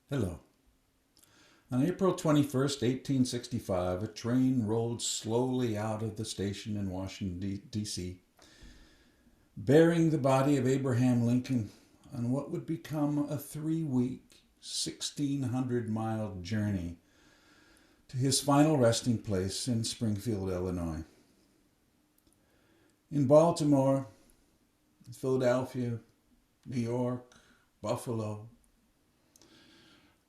Hello. On April 21st, 1865, a train rolled slowly out of the station in Washington, D.C., bearing the body of Abraham Lincoln on what would become a 3-week, 1,600-mile journey to his final resting place in Springfield, Illinois. In Baltimore, Philadelphia, New York, Buffalo,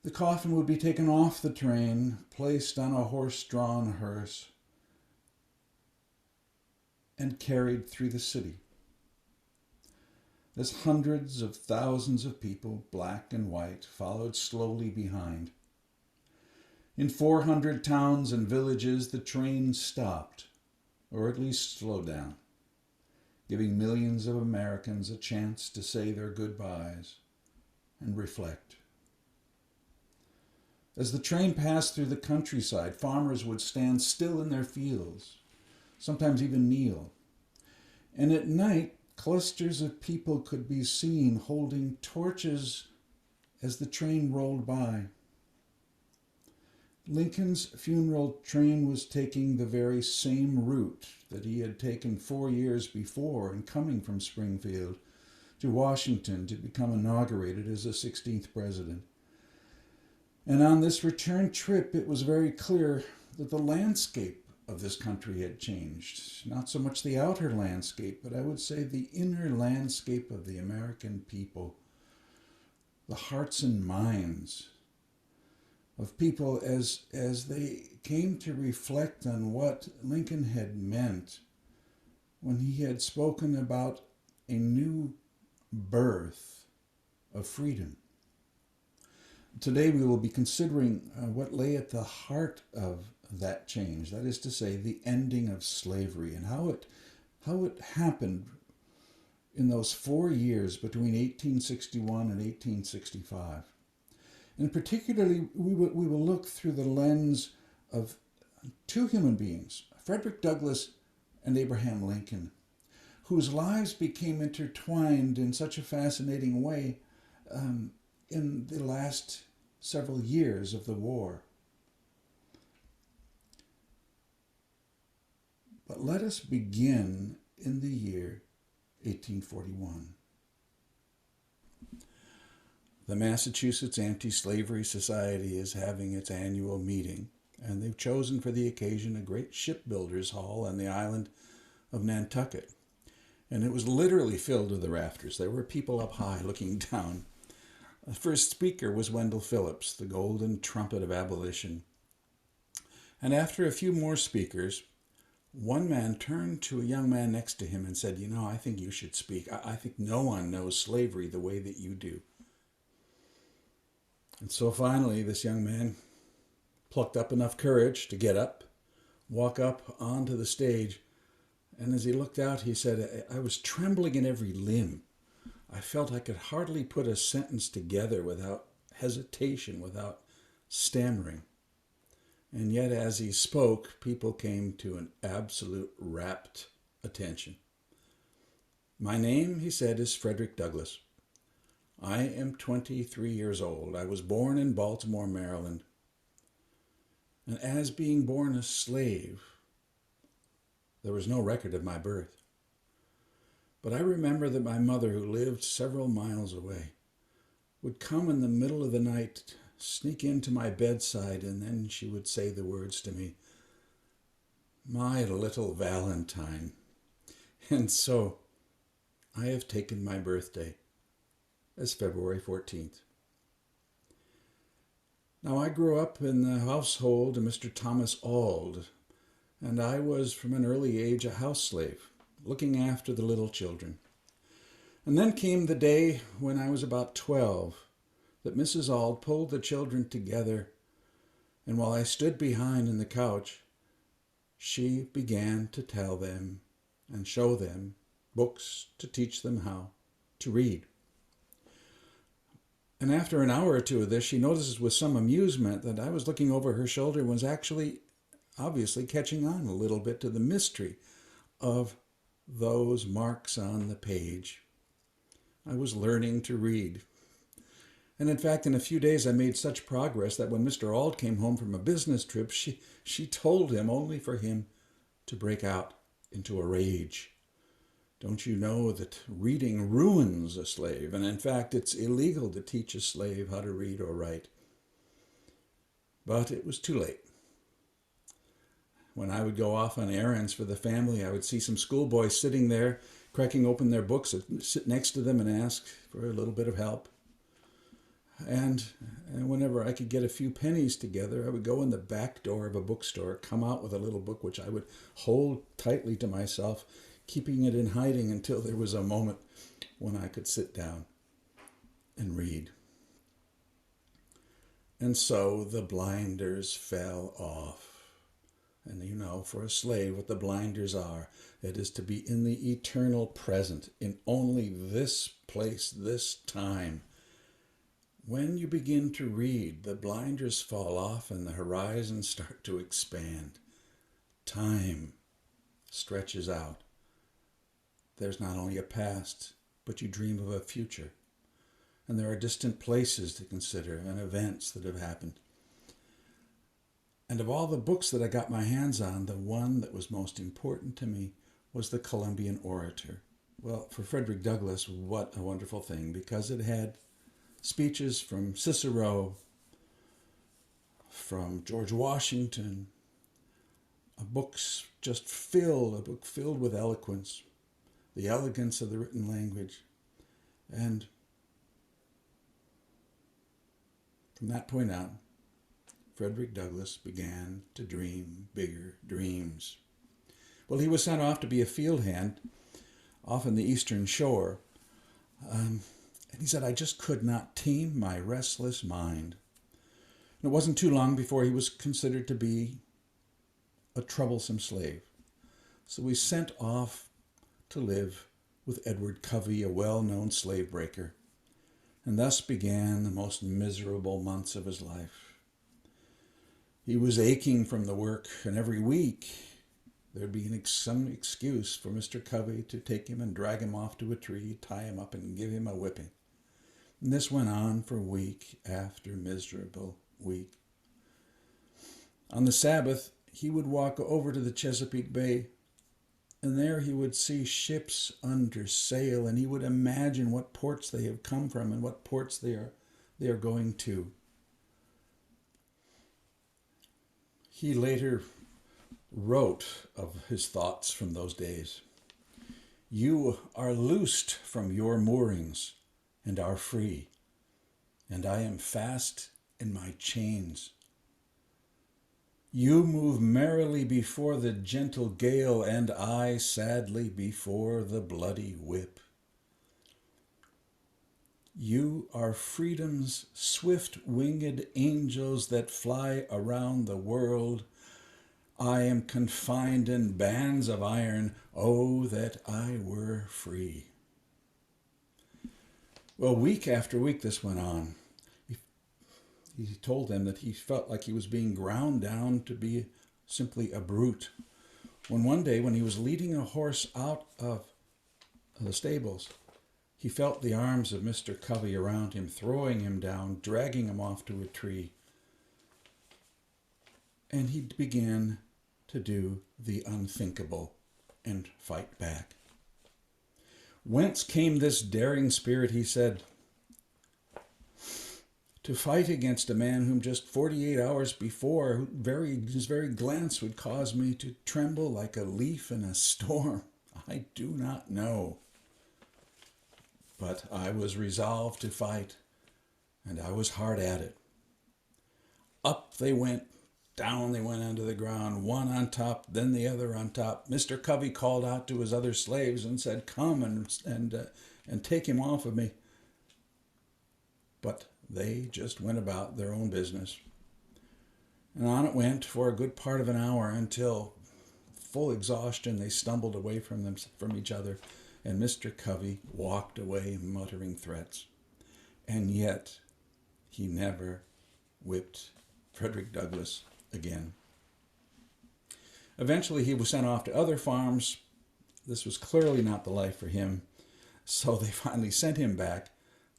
the coffin would be taken off the train, placed on a horse-drawn hearse, and carried through the city. As hundreds of thousands of people, black and white, followed slowly behind. In 400 towns and villages, the train stopped, or at least slowed down, giving millions of Americans a chance to say their goodbyes and reflect. As the train passed through the countryside, farmers would stand still in their fields, sometimes even kneel. And at night, clusters of people could be seen holding torches as the train rolled by. Lincoln's funeral train was taking the very same route that he had taken 4 years before in coming from Springfield to Washington to become inaugurated as the 16th president. And on this return trip, it was very clear that the landscape of this country had changed. Not so much the outer landscape, but I would say the inner landscape of the American people. The hearts and minds of people as they came to reflect on what Lincoln had meant when he had spoken about a new birth of freedom. Today we will be considering what lay at the heart of that change, that is to say, the ending of slavery, and how it happened in those 4 years between 1861 and 1865. And particularly, we will look through the lens of two human beings, Frederick Douglass and Abraham Lincoln, whose lives became intertwined in such a fascinating way in the last several years of the war. But let us begin in the year 1841. The Massachusetts Anti-Slavery Society is having its annual meeting, and they've chosen for the occasion a great shipbuilders' hall on the island of Nantucket. And it was literally filled to the rafters. There were people up high looking down. The first speaker was Wendell Phillips, the golden trumpet of abolition. And after a few more speakers, one man turned to a young man next to him and said, I think you should speak. I think no one knows slavery the way that you do. And so finally, this young man plucked up enough courage to get up, walk up onto the stage, and as he looked out, he said, I was trembling in every limb. I felt I could hardly put a sentence together without hesitation, without stammering. And yet as he spoke, people came to an absolute rapt attention. My name, he said, is Frederick Douglass. I am 23 years old. I was born in Baltimore, Maryland. And as being born a slave, there was no record of my birth. But I remember that my mother, who lived several miles away, would come in the middle of the night, sneak into my bedside, and then she would say the words to me, "My little Valentine." And so I have taken my birthday as February 14th. Now, I grew up in the household of Mr. Thomas Auld, and I was from an early age a house slave, looking after the little children. And then came the day when I was about 12 that Mrs. Auld pulled the children together, and while I stood behind in the couch, she began to tell them and show them books to teach them how to read. And after an hour or two of this, she notices with some amusement that I was looking over her shoulder and was actually obviously catching on a little bit to the mystery of those marks on the page. I was learning to read. And in fact, in a few days, I made such progress that when Mr. Auld came home from a business trip, she told him, only for him to break out into a rage. Don't you know that reading ruins a slave? And in fact, it's illegal to teach a slave how to read or write. But it was too late. When I would go off on errands for the family, I would see some schoolboys sitting there, cracking open their books, and sit next to them and ask for a little bit of help. And whenever I could get a few pennies together, I would go in the back door of a bookstore, come out with a little book which I would hold tightly to myself, keeping it in hiding until there was a moment when I could sit down and read. And so the blinders fell off. And you know, for a slave, what the blinders are, it is to be in the eternal present, in only this place, this time. When you begin to read, the blinders fall off and the horizons start to expand. Time stretches out. There's not only a past, but you dream of a future. And there are distant places to consider and events that have happened. And of all the books that I got my hands on, the one that was most important to me was The Columbian Orator. Well, for Frederick Douglass, what a wonderful thing, because it had speeches from Cicero, from George Washington, a book filled with eloquence, the elegance of the written language. And from that point on, Frederick Douglass began to dream bigger dreams. Well, he was sent off to be a field hand off in the Eastern Shore. And he said, I just could not tame my restless mind. And it wasn't too long before he was considered to be a troublesome slave. So he sent off to live with Edward Covey, a well-known slave breaker. And thus began the most miserable months of his life. He was aching from the work, and every week there'd be some excuse for Mr. Covey to take him and drag him off to a tree, tie him up, and give him a whipping. And this went on for week after miserable week. On the Sabbath, he would walk over to the Chesapeake Bay, and there he would see ships under sail, and he would imagine what ports they have come from and what ports they are going to. He later wrote of his thoughts from those days. You are loosed from your moorings and are free, and I am fast in my chains. You move merrily before the gentle gale, and I sadly before the bloody whip. You are freedom's swift-winged angels that fly around the world. I am confined in bands of iron. Oh, that I were free. Well, week after week this went on. He told them that he felt like he was being ground down to be simply a brute. One day, when he was leading a horse out of the stables, he felt the arms of Mr. Covey around him, throwing him down, dragging him off to a tree. And he began to do the unthinkable and fight back. Whence came this daring spirit, he said, to fight against a man whom just 48 hours before, his very glance would cause me to tremble like a leaf in a storm? I do not know. But I was resolved to fight, and I was hard at it. Up they went, down they went onto the ground, one on top, then the other on top. Mr. Covey called out to his other slaves and said, come and take him off of me. But they just went about their own business. And on it went for a good part of an hour until, full exhaustion, they stumbled away from each other, and Mr. Covey walked away muttering threats. And yet, he never whipped Frederick Douglass again. Eventually, he was sent off to other farms. This was clearly not the life for him, so they finally sent him back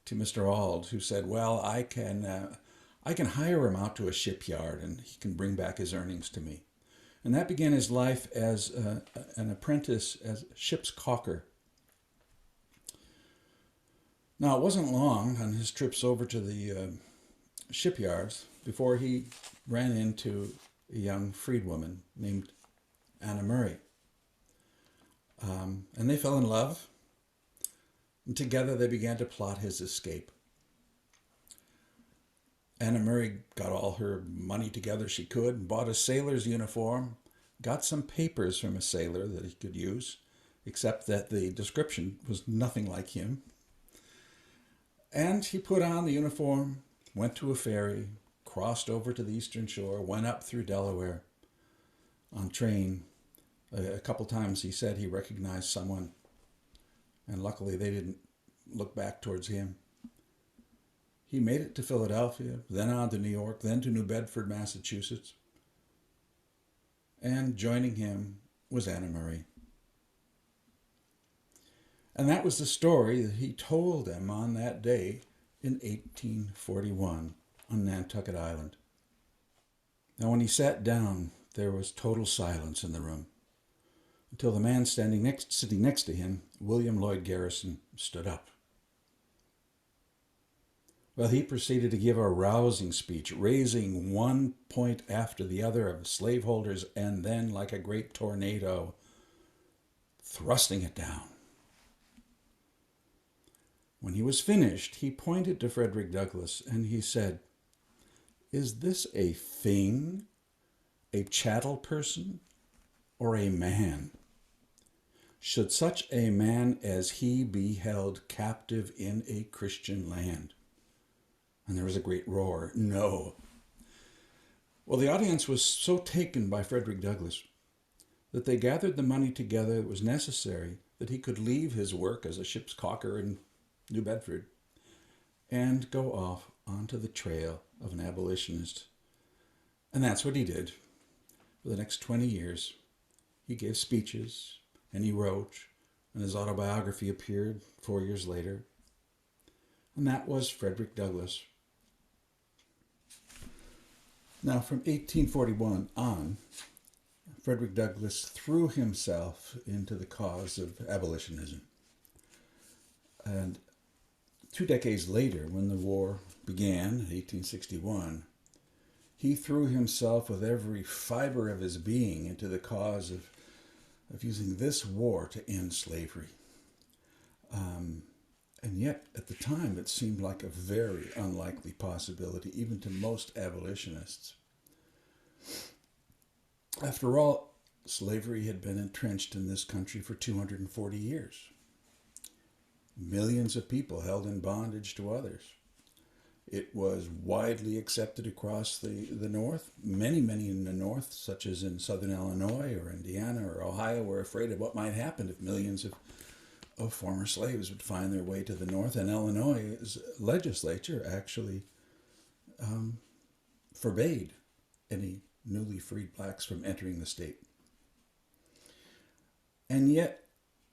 to Mr. Auld, who said, well, I can hire him out to a shipyard and he can bring back his earnings to me. And that began his life as an apprentice, as ship's caulker. Now, it wasn't long on his trips over to the shipyards before he ran into a young freedwoman named Anna Murray. And they fell in love, and together they began to plot his escape. Anna Murray got all her money together she could and bought a sailor's uniform, got some papers from a sailor that he could use, except that the description was nothing like him. And he put on the uniform, went to a ferry, crossed over to the eastern shore, went up through Delaware on train. A couple times he said he recognized someone, and luckily they didn't look back towards him. He made it to Philadelphia, then on to New York, then to New Bedford, Massachusetts. And joining him was Anna Murray. And that was the story that he told them on that day in 1841 on Nantucket Island. Now, when he sat down, there was total silence in the room until the man sitting next to him, William Lloyd Garrison, stood up. Well, he proceeded to give a rousing speech, raising one point after the other of slaveholders and then, like a great tornado, thrusting it down. When he was finished, he pointed to Frederick Douglass and he said, "Is this a thing, a chattel person, or a man? Should such a man as he be held captive in a Christian land?" And there was a great roar, "No." Well, the audience was so taken by Frederick Douglass that they gathered the money together that was necessary that he could leave his work as a ship's caulker in New Bedford and go off onto the trail of an abolitionist. And that's what he did. For the next 20 years, he gave speeches and he wrote, and his autobiography appeared 4 years later. And that was Frederick Douglass. Now, from 1841 on, Frederick Douglass threw himself into the cause of abolitionism. And 2 decades later, when the war began, 1861, he threw himself with every fiber of his being into the cause of using this war to end slavery. And yet, at the time, it seemed like a very unlikely possibility, even to most abolitionists. After all, slavery had been entrenched in this country for 240 years. Millions of people held in bondage to others. It was widely accepted across the North. Many in the North, such as in southern Illinois or Indiana or Ohio, were afraid of what might happen if millions of former slaves would find their way to the North. And Illinois' legislature actually forbade any newly freed blacks from entering the state. And yet,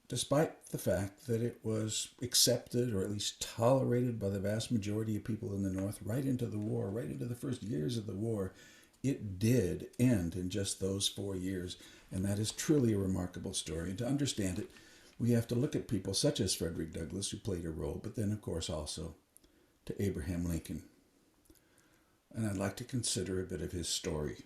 despite the fact that it was accepted or at least tolerated by the vast majority of people in the North right into the war, right into the first years of the war, it did end in just those 4 years. And that is truly a remarkable story. And to understand it, we have to look at people such as Frederick Douglass, who played a role, but then, of course, also to Abraham Lincoln. And I'd like to consider a bit of his story.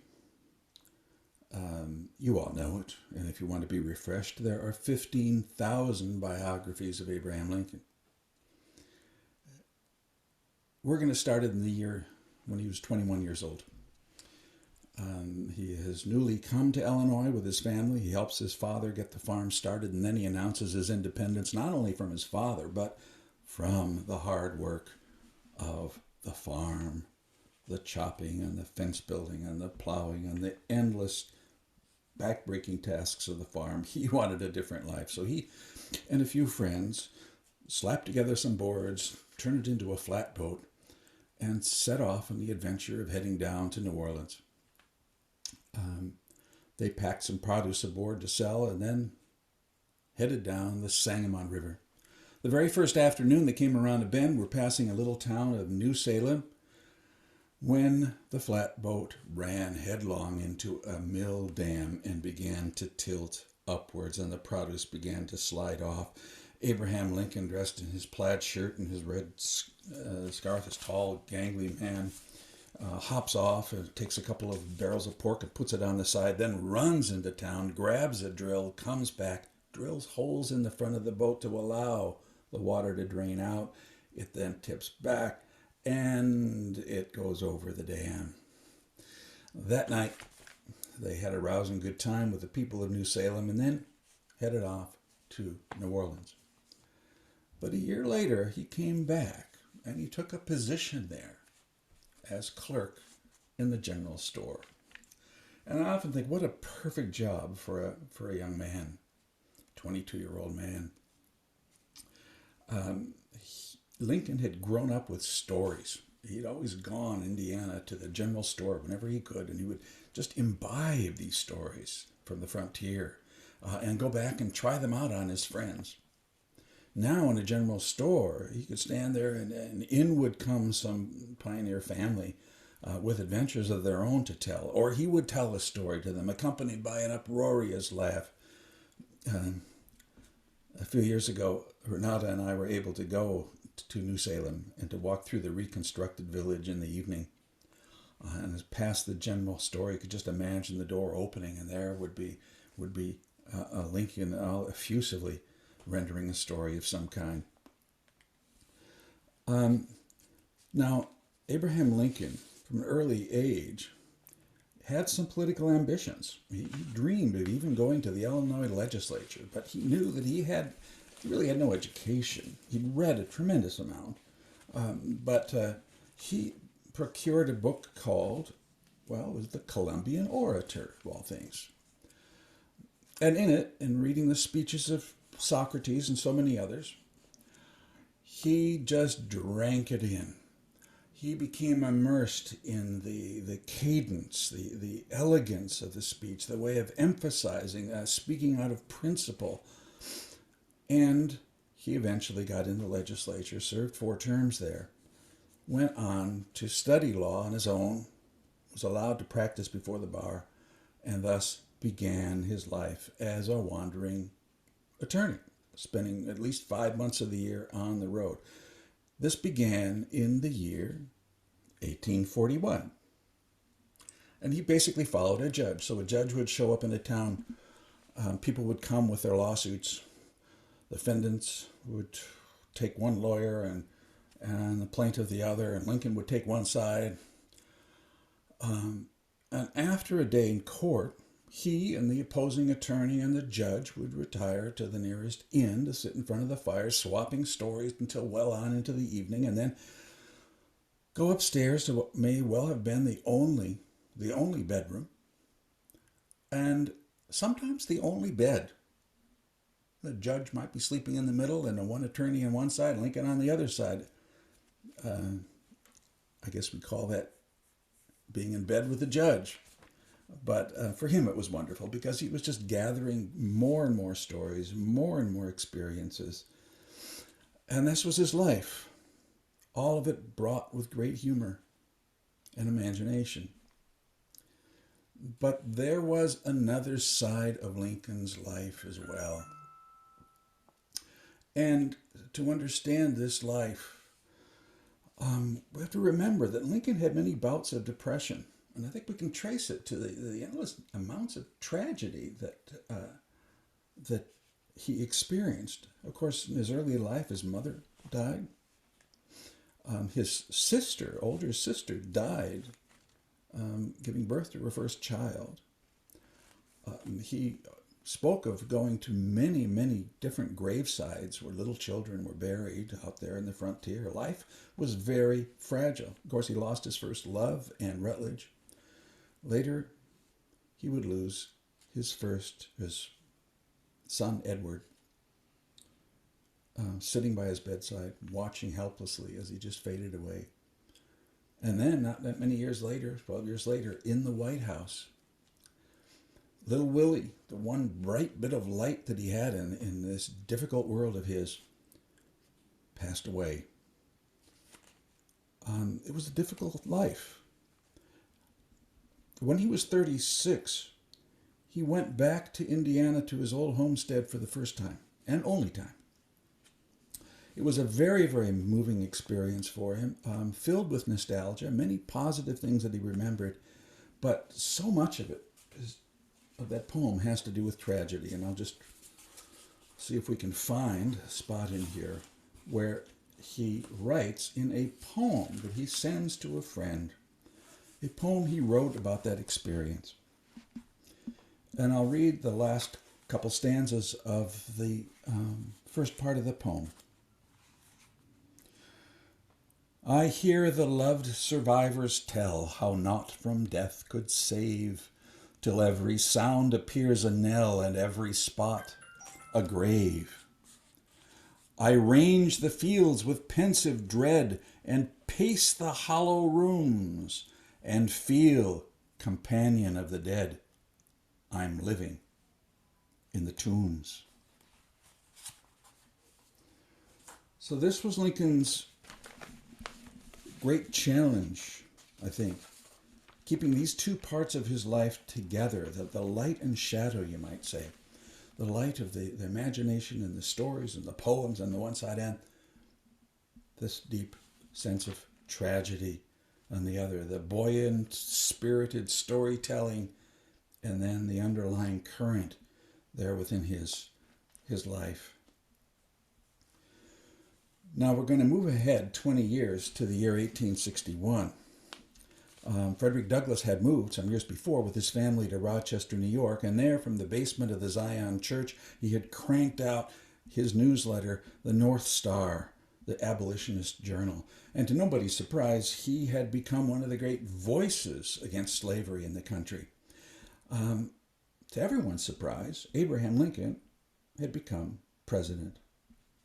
You all know it, and if you want to be refreshed, there are 15,000 biographies of Abraham Lincoln. We're going to start in the year when he was 21 years old. He has newly come to Illinois with his family. He helps his father get the farm started, and then he announces his independence, not only from his father, but from the hard work of the farm, the chopping and the fence building and the plowing and the endless backbreaking tasks of the farm. He wanted a different life. So he and a few friends slapped together some boards, turned it into a flatboat, and set off on the adventure of heading down to New Orleans. They packed some produce aboard to sell and then headed down the Sangamon River. The very first afternoon they came around a bend, were passing a little town of New Salem, when the flatboat ran headlong into a mill dam and began to tilt upwards, and the produce began to slide off. Abraham Lincoln, dressed in his plaid shirt and his red scarf, this tall, gangly man, hops off and takes a couple of barrels of pork and puts it on the side, then runs into town, grabs a drill, comes back, drills holes in the front of the boat to allow the water to drain out. It then tips back, and it goes over the dam. That night, they had a rousing good time with the people of New Salem and then headed off to New Orleans. But a year later, he came back and he took a position there as clerk in the general store. And I often think, what a perfect job for a young man, 22-year-old man. Lincoln had grown up with stories. He'd always gone Indiana to the general store whenever he could, and he would just imbibe these stories from the frontier and go back and try them out on his friends. Now in a general store, he could stand there and in would come some pioneer family with adventures of their own to tell, or he would tell a story to them accompanied by an uproarious laugh. A few years ago, Renata and I were able to go to New Salem and to walk through the reconstructed village in the evening. And as past the general store, you could just imagine the door opening, and there would be Lincoln all effusively rendering a story of some kind. Now, Abraham Lincoln, from an early age, had some political ambitions. He dreamed of even going to the Illinois legislature, but he knew that he really had no education. He'd read a tremendous amount, but he procured a book called, well, it was The Columbian Orator, of all things. And in it, in reading the speeches of Socrates and so many others, he just drank it in. He became immersed in the cadence, the elegance of the speech, the way of emphasizing, speaking out of principle. And he eventually got in the legislature, served 4 terms there, went on to study law on his own, was allowed to practice before the bar, and thus began his life as a wandering attorney, spending at least 5 months of the year on the road. This began in the year 1841. And he basically followed a judge. So a judge would show up in a town. People would come with their lawsuits. Defendants would take one lawyer and the plaintiff the other, and Lincoln would take one side. And after a day in court, he and the opposing attorney and the judge would retire to the nearest inn to sit in front of the fire, swapping stories until well on into the evening, and then go upstairs to what may well have been the only bedroom, and sometimes the only bed. The judge might be sleeping in the middle, and one attorney on one side, Lincoln on the other side. I guess we call that being in bed with the judge. But for him, it was wonderful because he was just gathering more and more stories, more and more experiences. And this was his life. All of it brought with great humor and imagination. But there was another side of Lincoln's life as well. And to understand this life, we have to remember that Lincoln had many bouts of depression. And I think we can trace it to the endless amounts of tragedy that he experienced. Of course, in his early life, his mother died. His sister, older sister, died giving birth to her first child. He spoke of going to many, many different gravesides where little children were buried out there in the frontier. Life was very fragile. Of course, he lost his first love, Anne Rutledge. Later, he would lose his son, Edward, sitting by his bedside, watching helplessly as he just faded away. And then, not that many years later, 12 years later, in the White House, little Willie, the one bright bit of light that he had in this difficult world of his, passed away. It was a difficult life. When he was 36, he went back to Indiana to his old homestead for the first time and only time. It was a very, very moving experience for him, filled with nostalgia, many positive things that he remembered, but so much of it, of that poem, has to do with tragedy. And I'll just see if we can find a spot in here where he writes in a poem that he sends to a friend, a poem he wrote about that experience. And I'll read the last couple stanzas of the first part of the poem. I hear the loved survivors tell how naught from death could save, till every sound appears a knell and every spot a grave. I range the fields with pensive dread and pace the hollow rooms and feel, companion of the dead, I'm living in the tombs. So this was Lincoln's great challenge, I think, keeping these two parts of his life together, the light and shadow, you might say. The light of the imagination and the stories and the poems on the one side, and this deep sense of tragedy on the other, the buoyant, spirited storytelling, and then the underlying current there within his life. Now we're going to move ahead 20 years to the year 1861. Frederick Douglass had moved some years before with his family to Rochester, New York, and there from the basement of the Zion Church, he had cranked out his newsletter, The North Star, the abolitionist journal. And to nobody's surprise, he had become one of the great voices against slavery in the country. To everyone's surprise, Abraham Lincoln had become president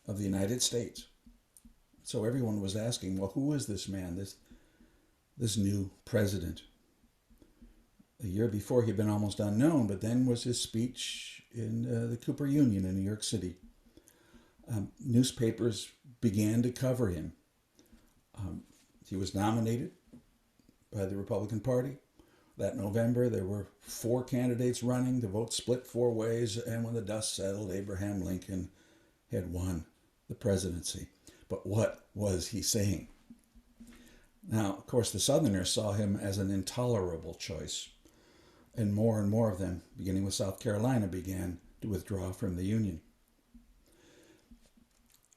of the United States. So everyone was asking, well, who is this man, this new president? A year before, he'd been almost unknown, but then was his speech in the Cooper Union in New York City. Newspapers began to cover him. He was nominated by the Republican Party. That November, there were 4 candidates running. The vote split 4 ways, and when the dust settled, Abraham Lincoln had won the presidency. But what was he saying? Now, of course, the Southerners saw him as an intolerable choice, and more of them, beginning with South Carolina, began to withdraw from the Union.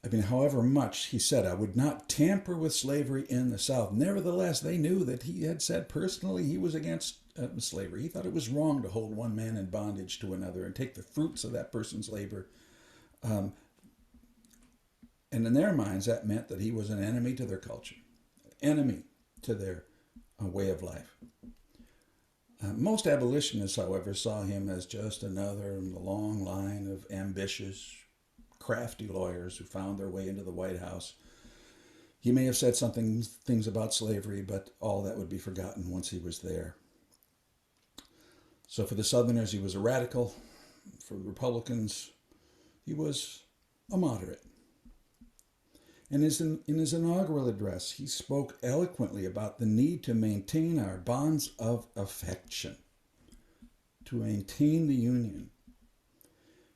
I mean, however much he said, I would not tamper with slavery in the South. Nevertheless, they knew that he had said personally he was against slavery. He thought it was wrong to hold one man in bondage to another and take the fruits of that person's labor. And in their minds, that meant that he was an enemy to their culture, enemy to their way of life. Most abolitionists, however, saw him as just another in the long line of ambitious, crafty lawyers who found their way into the White House. He may have said things about slavery, but all that would be forgotten once he was there. So for the Southerners, he was a radical. For the Republicans, he was a moderate. And in his inaugural address, he spoke eloquently about the need to maintain our bonds of affection, to maintain the Union.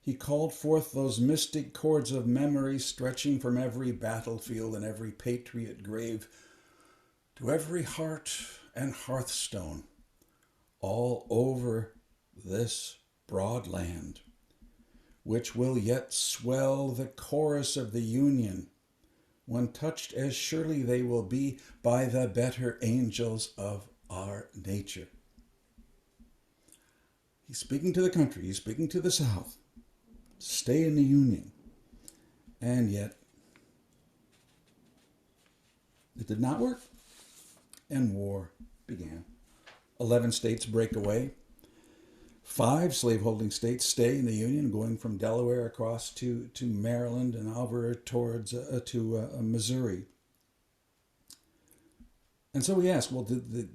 He called forth those mystic cords of memory stretching from every battlefield and every patriot grave to every heart and hearthstone all over this broad land, which will yet swell the chorus of the Union, when touched as surely they will be by the better angels of our nature. He's speaking to the country, he's speaking to the South. Stay in the Union. And yet, it did not work, and war began. 11 states break away. 5 slaveholding states stay in the Union, going from Delaware across to Maryland and over towards to Missouri. And so we ask, well, did the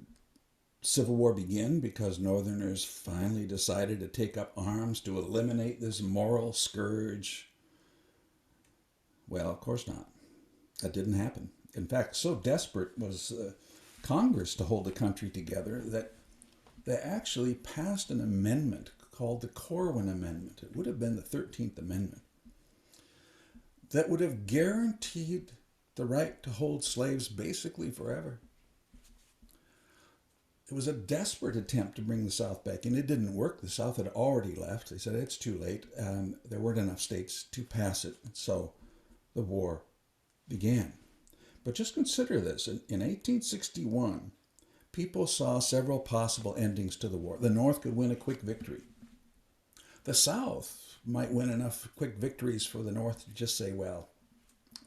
Civil War begin because Northerners finally decided to take up arms to eliminate this moral scourge? Well, of course not. That didn't happen. In fact, so desperate was Congress to hold the country together that they actually passed an amendment called the Corwin Amendment. It would have been the 13th Amendment that would have guaranteed the right to hold slaves basically forever. It was a desperate attempt to bring the South back in. It didn't work. The South had already left. They said it's too late. There weren't enough states to pass it. And so the war began. But just consider this. In 1861, people saw several possible endings to the war. The North could win a quick victory. The South might win enough quick victories for the North to just say, well,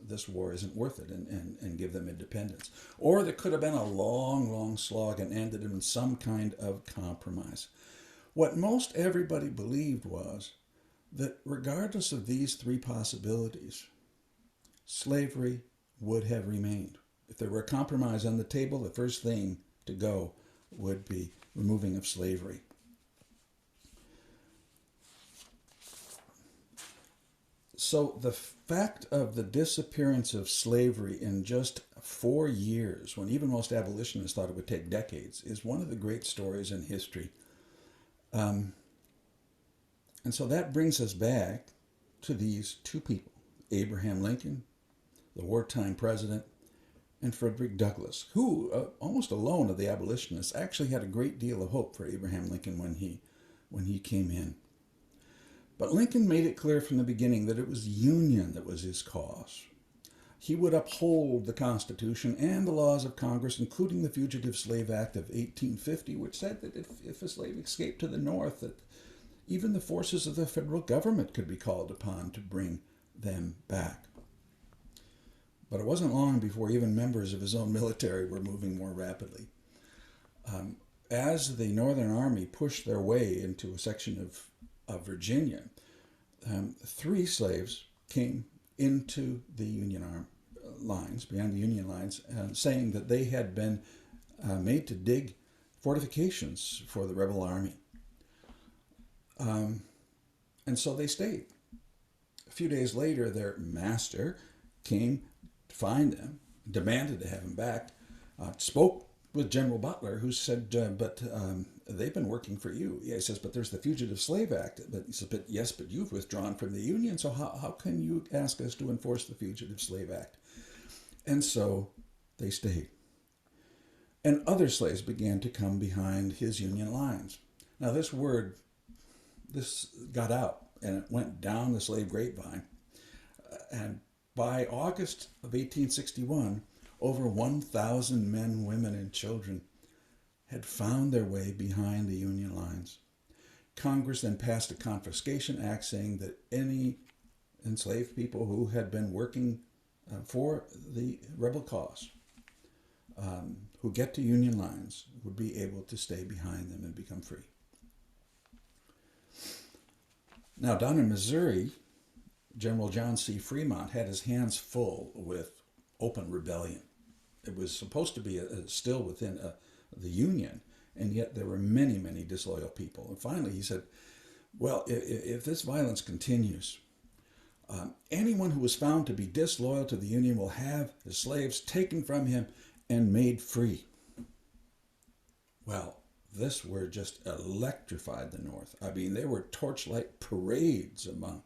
this war isn't worth it, and give them independence. Or there could have been a long, long slog and ended in some kind of compromise. What most everybody believed was that regardless of these three possibilities, slavery would have remained. If there were a compromise on the table, the first thing to go would be removing of slavery. So the fact of the disappearance of slavery in just 4 years, when even most abolitionists thought it would take decades, is one of the great stories in history. And so that brings us back to these two people, Abraham Lincoln, the wartime president, and Frederick Douglass, who, almost alone of the abolitionists, actually had a great deal of hope for Abraham Lincoln when he came in. But Lincoln made it clear from the beginning that it was union that was his cause. He would uphold the Constitution and the laws of Congress, including the Fugitive Slave Act of 1850, which said that if a slave escaped to the North, that even the forces of the federal government could be called upon to bring them back. But it wasn't long before even members of his own military were moving more rapidly. As the Northern Army pushed their way into a section of Virginia, 3 slaves came into the Union lines, beyond the Union lines, saying that they had been made to dig fortifications for the rebel army. And so they stayed. A few days later, their master came to find them, demanded to have them back, spoke with General Butler, who said, but they've been working for you. Yeah, he says, but there's the Fugitive Slave Act. But he said, but yes, but you've withdrawn from the Union, so how can you ask us to enforce the Fugitive Slave Act? And so they stayed. And other slaves began to come behind his Union lines. Now this got out, and it went down the slave grapevine. And by August of 1861, over 1,000 men, women, and children had found their way behind the Union lines. Congress then passed a Confiscation Act saying that any enslaved people who had been working for the rebel cause, who get to Union lines, would be able to stay behind them and become free. Now, down in Missouri, General John C. Fremont had his hands full with open rebellion. It was supposed to be still within the Union, and yet there were many, many disloyal people. And finally he said, well, if this violence continues, anyone who is found to be disloyal to the Union will have his slaves taken from him and made free. Well, this word just electrified the North. I mean, there were torchlight parades among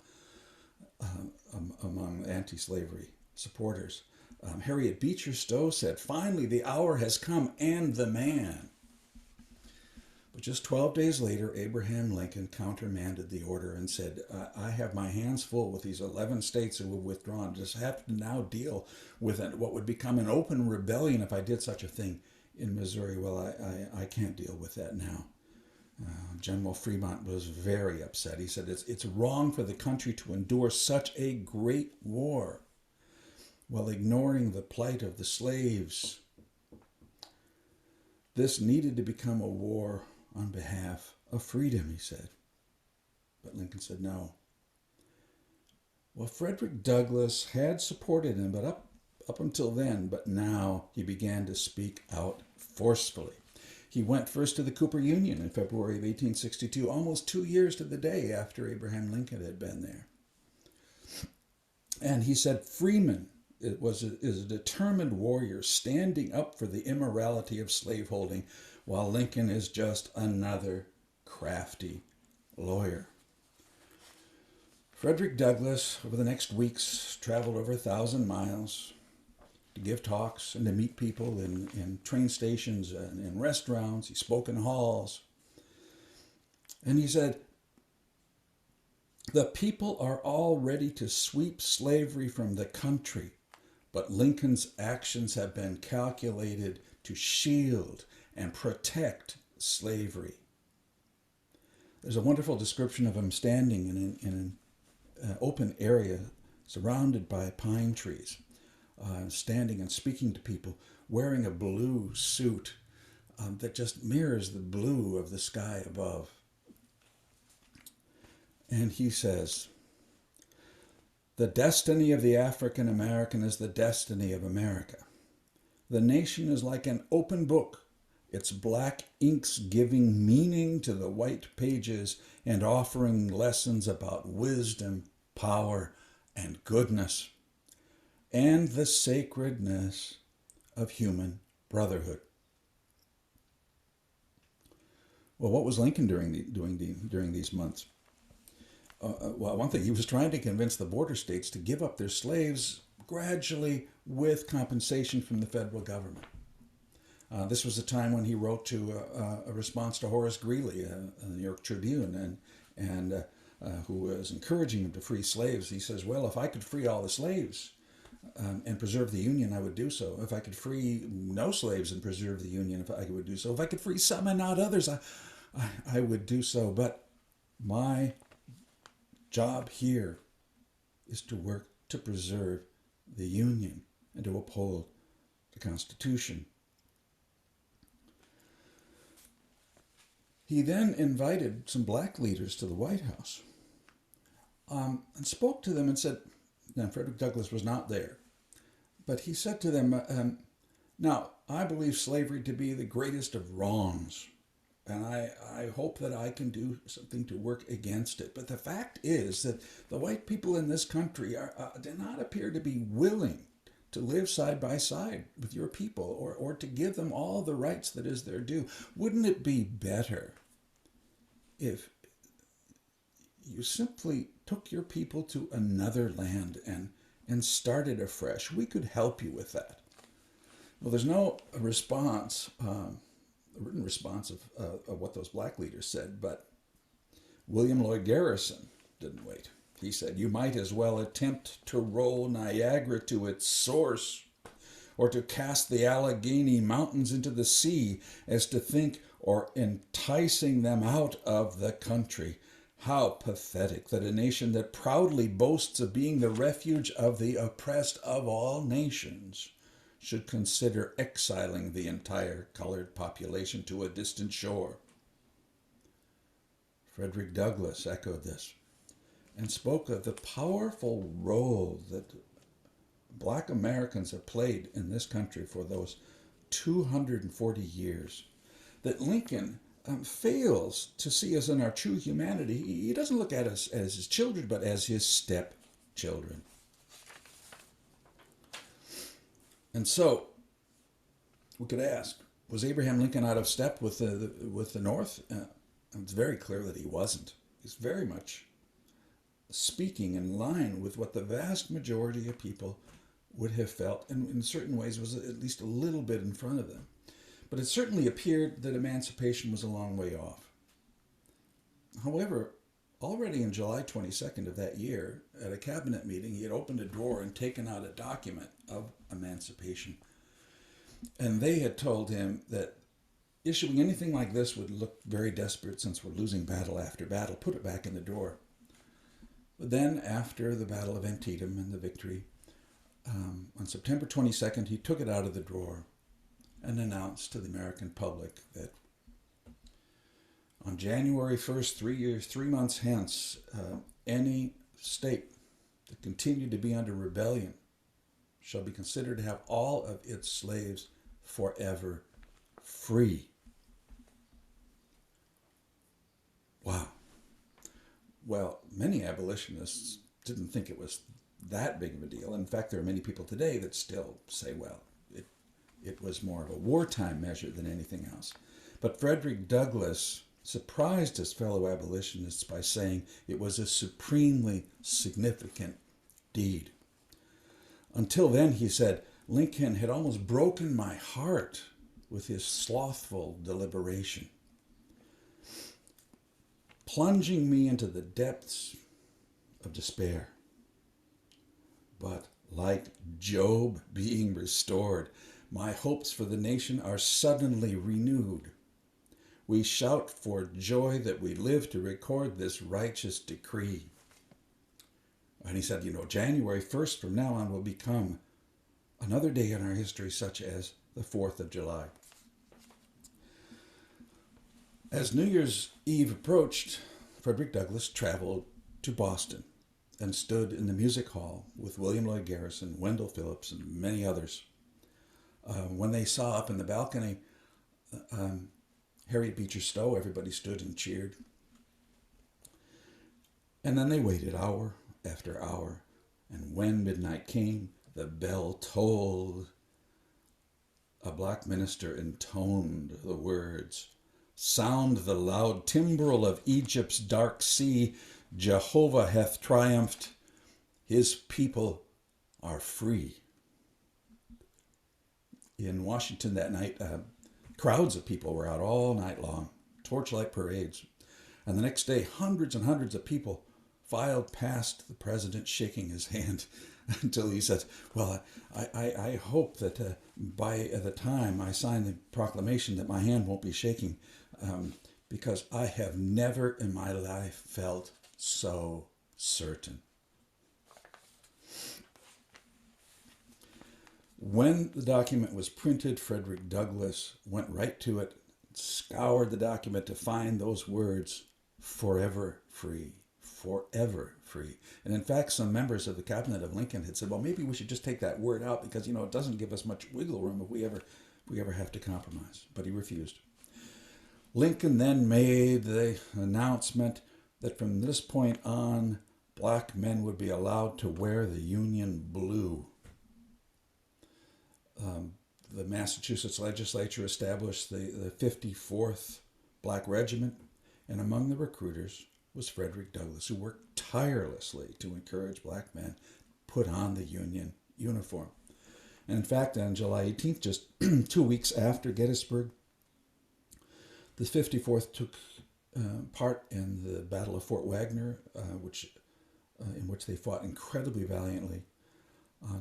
anti-slavery supporters. Harriet Beecher Stowe said, finally the hour has come and the man. But just 12 days later, Abraham Lincoln countermanded the order and said, I have my hands full with these 11 states who have withdrawn. Just have to now deal with what would become an open rebellion if I did such a thing in Missouri. Well, I can't deal with that now. General Fremont was very upset. He said, it's wrong for the country to endure such a great war while ignoring the plight of the slaves. This needed to become a war on behalf of freedom, he said. But Lincoln said no. Well, Frederick Douglass had supported him, but up until then, but now he began to speak out forcefully. He went first to the Cooper Union in February of 1862, almost 2 years to the day after Abraham Lincoln had been there. And he said, freemen is a determined warrior standing up for the immorality of slaveholding, while Lincoln is just another crafty lawyer. Frederick Douglass, over the next weeks, traveled over 1,000 miles to give talks and to meet people in train stations and in restaurants. He spoke in halls. And he said, "The people are all ready to sweep slavery from the country, but Lincoln's actions have been calculated to shield and protect slavery." There's a wonderful description of him standing in an open area surrounded by pine trees, standing and speaking to people, wearing a blue suit that just mirrors the blue of the sky above. And he says, "The destiny of the African American is the destiny of America. The nation is like an open book, its black inks giving meaning to the white pages and offering lessons about wisdom, power, and goodness, and the sacredness of human brotherhood." Well, what was Lincoln doing during these months? Well, one thing, he was trying to convince the border states to give up their slaves gradually with compensation from the federal government. This was a time when he wrote to a response to Horace Greeley, in the New York Tribune, and who was encouraging him to free slaves. He says, "Well, if I could free all the slaves and preserve the Union, I would do so. If I could free no slaves and preserve the Union, if I would do so. If I could free some and not others, I would do so. But my job here is to work to preserve the Union and to uphold the Constitution." He then invited some black leaders to the White House and spoke to them and said, now Frederick Douglass was not there, but he said to them, "Now, I believe slavery to be the greatest of wrongs, and I hope that I can do something to work against it. But the fact is that the white people in this country do not appear to be willing to live side by side with your people or to give them all the rights that is their due. Wouldn't it be better if you simply took your people to another land and started afresh? We could help you with that." Well, there's no response, a written response of what those black leaders said, but William Lloyd Garrison didn't wait. He said, "You might as well attempt to roll Niagara to its source or to cast the Allegheny Mountains into the sea as to think or enticing them out of the country. How pathetic that a nation that proudly boasts of being the refuge of the oppressed of all nations should consider exiling the entire colored population to a distant shore." Frederick Douglass echoed this and spoke of the powerful role that black Americans have played in this country for those 240 years. That Lincoln fails to see us in our true humanity. He doesn't look at us as his children, but as his stepchildren. And so, we could ask, was Abraham Lincoln out of step with the North? It's very clear that he wasn't. He's very much speaking in line with what the vast majority of people would have felt, and in certain ways was at least a little bit in front of them. But it certainly appeared that emancipation was a long way off. However, already on July 22nd of that year, at a cabinet meeting, he had opened a drawer and taken out a document of emancipation. And they had told him that issuing anything like this would look very desperate since we're losing battle after battle. Put it back in the drawer. But then, after the Battle of Antietam and the victory, on September 22nd, he took it out of the drawer and announced to the American public that on January 1st, 3 months hence, any state that continued to be under rebellion shall be considered to have all of its slaves forever free. Wow. Well, many abolitionists didn't think it was that big of a deal. In fact, there are many people today that still say, well, it was more of a wartime measure than anything else. But Frederick Douglass surprised his fellow abolitionists by saying it was a supremely significant deed. Until then, he said, Lincoln had almost broken my heart with his slothful deliberation, plunging me into the depths of despair. But like Job being restored, my hopes for the nation are suddenly renewed. We shout for joy that we live to record this righteous decree. And he said, January 1st from now on will become another day in our history, such as the 4th of July. As New Year's Eve approached, Frederick Douglass traveled to Boston and stood in the music hall with William Lloyd Garrison, Wendell Phillips, and many others. When they saw up in the balcony Harriet Beecher Stowe, everybody stood and cheered. And then they waited hour after hour, and when midnight came, the bell tolled. A black minister intoned the words, "Sound the loud timbrel of Egypt's dark sea. Jehovah hath triumphed. His people are free." In Washington that night, crowds of people were out all night long, torchlight parades. And the next day, hundreds and hundreds of people filed past the president, shaking his hand until he said, well, I hope that by the time I sign the proclamation that my hand won't be shaking, because I have never in my life felt so certain. When the document was printed, Frederick Douglass went right to it, scoured the document to find those words, "forever free, forever free." And in fact, some members of the cabinet of Lincoln had said, well, maybe we should just take that word out because, it doesn't give us much wiggle room if we ever have to compromise. But he refused. Lincoln then made the announcement that from this point on, black men would be allowed to wear the Union blue. The Massachusetts legislature established the 54th Black Regiment, and among the recruiters was Frederick Douglass, who worked tirelessly to encourage black men to put on the Union uniform. And in fact, on July 18th, just 2 weeks after Gettysburg, the 54th took part in the Battle of Fort Wagner, in which they fought incredibly valiantly.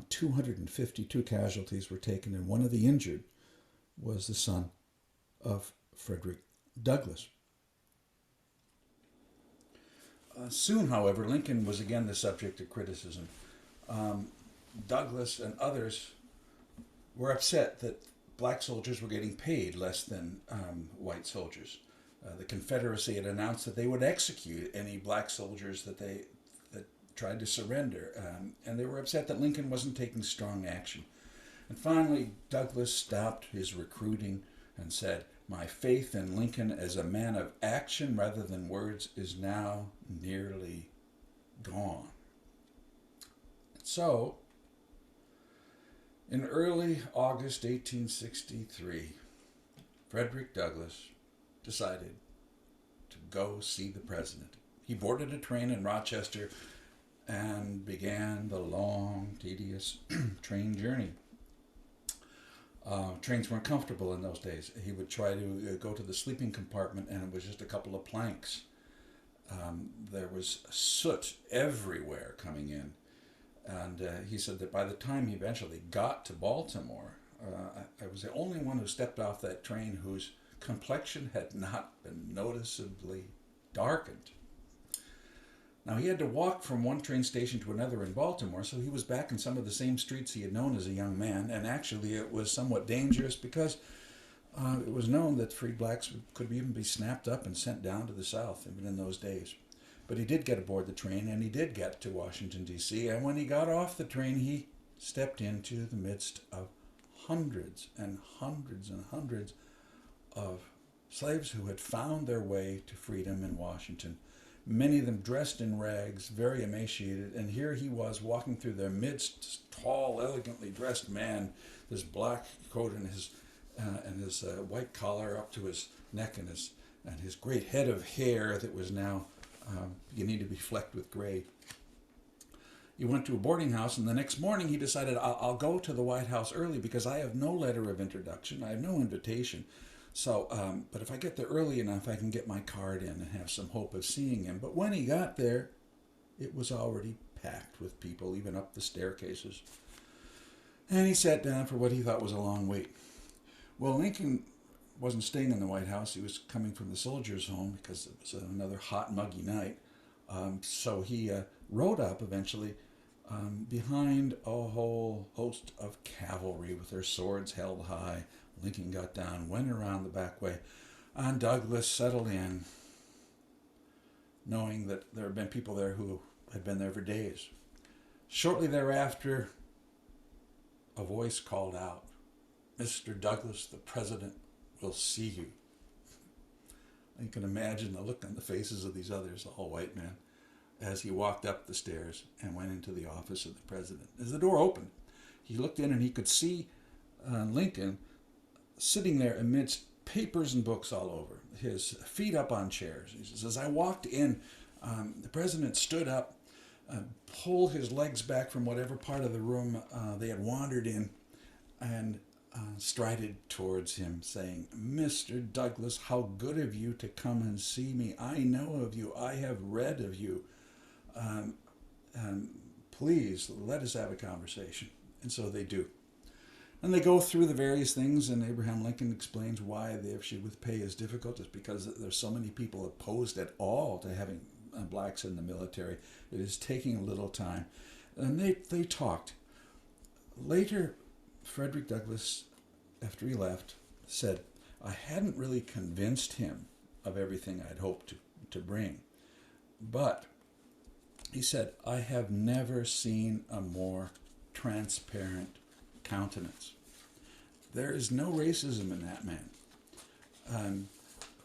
252 casualties were taken, and one of the injured was the son of Frederick Douglass. Soon, however, Lincoln was again the subject of criticism. Douglass and others were upset that black soldiers were getting paid less than white soldiers. The Confederacy had announced that they would execute any black soldiers that tried to surrender, and they were upset that Lincoln wasn't taking strong action. And finally, Douglass stopped his recruiting and said, "My faith in Lincoln as a man of action rather than words is now nearly gone." So, in early August 1863, Frederick Douglass decided to go see the president. He boarded a train in Rochester and began the long, tedious train journey. Trains weren't comfortable in those days. He would try to go to the sleeping compartment, and it was just a couple of planks. There was soot everywhere coming in. And he said that by the time he eventually got to Baltimore, I was the only one who stepped off that train whose complexion had not been noticeably darkened. Now, he had to walk from one train station to another in Baltimore, so he was back in some of the same streets he had known as a young man, and actually it was somewhat dangerous because it was known that freed blacks could even be snapped up and sent down to the South, even in those days. But he did get aboard the train, and he did get to Washington, D.C., and when he got off the train, he stepped into the midst of hundreds and hundreds and hundreds of slaves who had found their way to freedom in Washington. many of them dressed in rags, very emaciated. And here he was walking through their midst, this tall, elegantly dressed man, this black coat and his white collar up to his neck, and his great head of hair that was now beginning to be flecked with gray. He went to a boarding house, and the next morning he decided, I'll go to the White House early because I have no letter of introduction. I have no invitation. So, but if I get there early enough, I can get my card in and have some hope of seeing him. But when he got there, it was already packed with people, even up the staircases. And he sat down for what he thought was a long wait. Well, Lincoln wasn't staying in the White House. He was coming from the soldiers' home because it was another hot, muggy night. So he rode up eventually behind a whole host of cavalry with their swords held high. Lincoln got down, went around the back way, and Douglas settled in, knowing that there had been people there who had been there for days. Shortly thereafter, a voice called out, "Mr. Douglas, the President will see you." You can imagine the look on the faces of these others, all white men, as he walked up the stairs and went into the office of the President. As the door opened, he looked in and he could see Lincoln sitting there amidst papers and books all over, his feet up on chairs. He says, as I walked in, the President stood up, pulled his legs back from whatever part of the room they had wandered in, and strided towards him, saying, "Mr. Douglas, how good of you to come and see me. I know of you. I have read of you. Please, let us have a conversation." And so they do. And they go through the various things, and Abraham Lincoln explains why the issue with pay is difficult. It's because there's so many people opposed at all to having blacks in the military. It is taking a little time. And they talked. Later, Frederick Douglass, after he left, said, I hadn't really convinced him of everything I'd hoped to bring. But, he said, I have never seen a more transparent countenance. There is no racism in that man.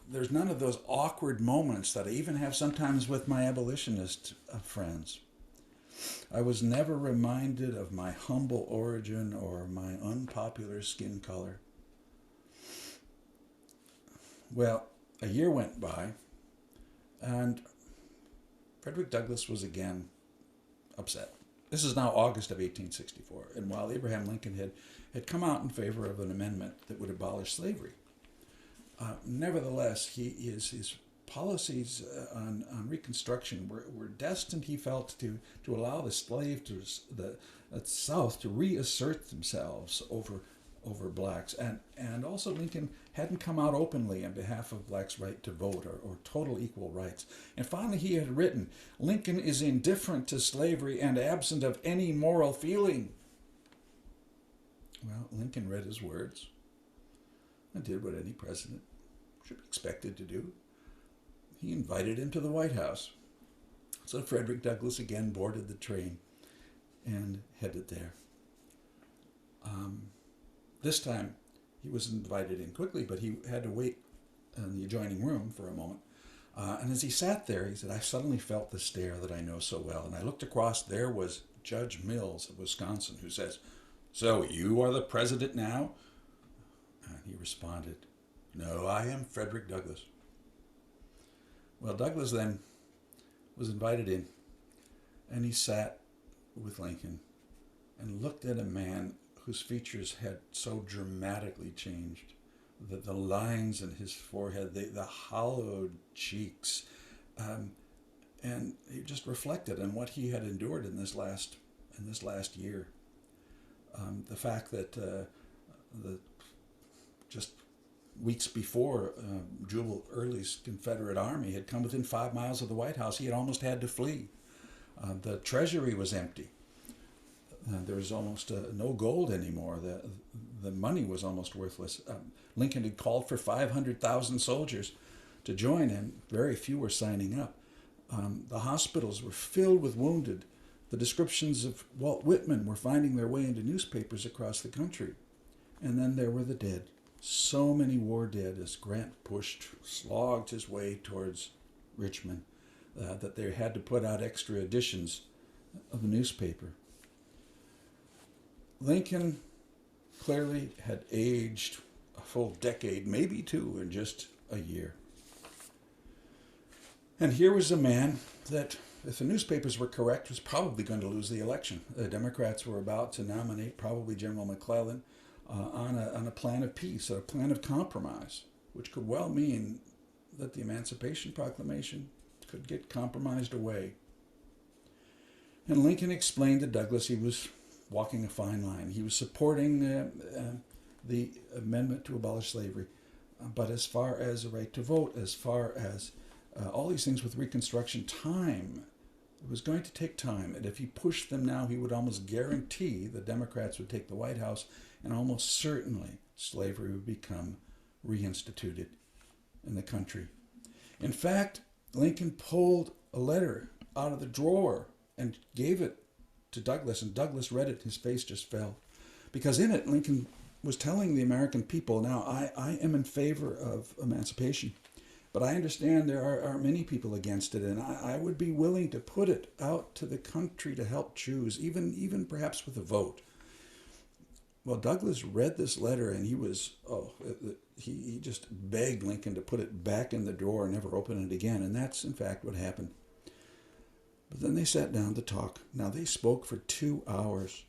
There's none of those awkward moments that I even have sometimes with my abolitionist friends. I was never reminded of my humble origin or my unpopular skin color. Well, a year went by, and Frederick Douglass was again upset. This is now August of 1864, and while Abraham Lincoln had come out in favor of an amendment that would abolish slavery, nevertheless, his policies on Reconstruction were destined, he felt, to allow the slave to the South to reassert themselves over blacks. And also Lincoln hadn't come out openly on behalf of blacks' right to vote or total equal rights. And finally he had written, Lincoln is indifferent to slavery and absent of any moral feeling. Well, Lincoln read his words and did what any president should be expected to do. He invited him to the White House. So Frederick Douglass again boarded the train and headed there. This time he was invited in quickly, but he had to wait in the adjoining room for a moment. And as he sat there, he said, I suddenly felt the stare that I know so well. And I looked across, there was Judge Mills of Wisconsin, who says, so you are the president now? And he responded, no, I am Frederick Douglass. Well, Douglass then was invited in, and he sat with Lincoln and looked at a man whose features had so dramatically changed. The lines in his forehead, the hollowed cheeks, and he just reflected on what he had endured in this last year. The fact that just weeks before, Jubal Early's Confederate Army had come within 5 miles of the White House. He had almost had to flee. The treasury was empty. There was almost no gold anymore. The money was almost worthless. Lincoln had called for 500,000 soldiers to join, and very few were signing up. The hospitals were filled with wounded. The descriptions of Walt Whitman were finding their way into newspapers across the country. And then there were the dead. So many war dead as Grant slogged his way towards Richmond. that they had to put out extra editions of the newspaper. Lincoln clearly had aged a full decade, maybe two, in just a year. And here was a man that, if the newspapers were correct, was probably going to lose the election. The Democrats were about to nominate probably General McClellan on a plan of peace, a plan of compromise, which could well mean that the Emancipation Proclamation could get compromised away. And Lincoln explained to Douglas he was walking a fine line. He was supporting the amendment to abolish slavery, but as far as the right to vote, as far as all these things with Reconstruction, time, it was going to take time. And if he pushed them now, he would almost guarantee the Democrats would take the White House, and almost certainly slavery would become reinstituted in the country. In fact, Lincoln pulled a letter out of the drawer and gave it to Douglas, and Douglas read it. His face just fell. Because in it, Lincoln was telling the American people, now, I am in favor of emancipation, but I understand there are many people against it, and I would be willing to put it out to the country to help choose, even perhaps with a vote. Well, Douglas read this letter, and he just begged Lincoln to put it back in the drawer and never open it again, and that's, in fact, what happened. But then they sat down to talk. Now, they spoke for 2 hours.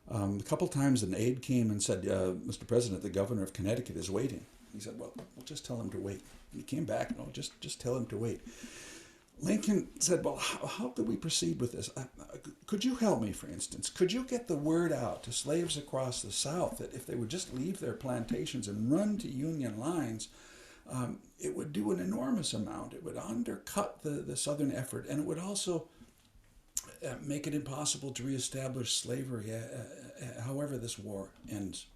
A couple times an aide came and said, Mr. President, the governor of Connecticut is waiting. He said, well, we'll just tell him to wait. And he came back, no, just tell him to wait. Lincoln said, well, how could we proceed with this? Could you help me, for instance? Could you get the word out to slaves across the South that if they would just leave their plantations and run to Union lines, it would do an enormous amount. It would undercut the Southern effort, and it would also make it impossible to reestablish slavery, however this war ends.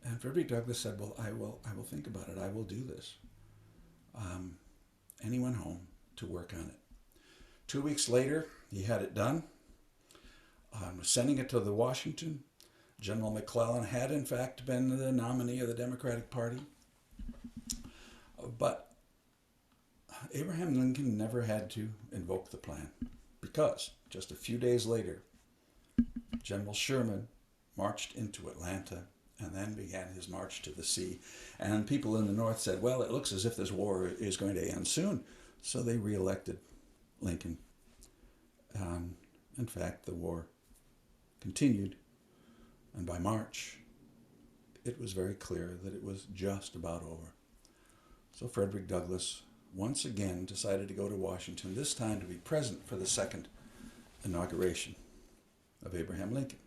And Frederick Douglass said, well, I will think about it. I will do this. And he went home to work on it. 2 weeks later, he had it done. Was sending it to the Washington. General McClellan had, in fact, been the nominee of the Democratic Party. But Abraham Lincoln never had to invoke the plan, because just a few days later, General Sherman marched into Atlanta and then began his march to the sea. And people in the North said, well, it looks as if this war is going to end soon. So they reelected Lincoln. In fact, the war continued. And by March, it was very clear that it was just about over. So Frederick Douglass once again decided to go to Washington, this time to be present for the second inauguration of Abraham Lincoln.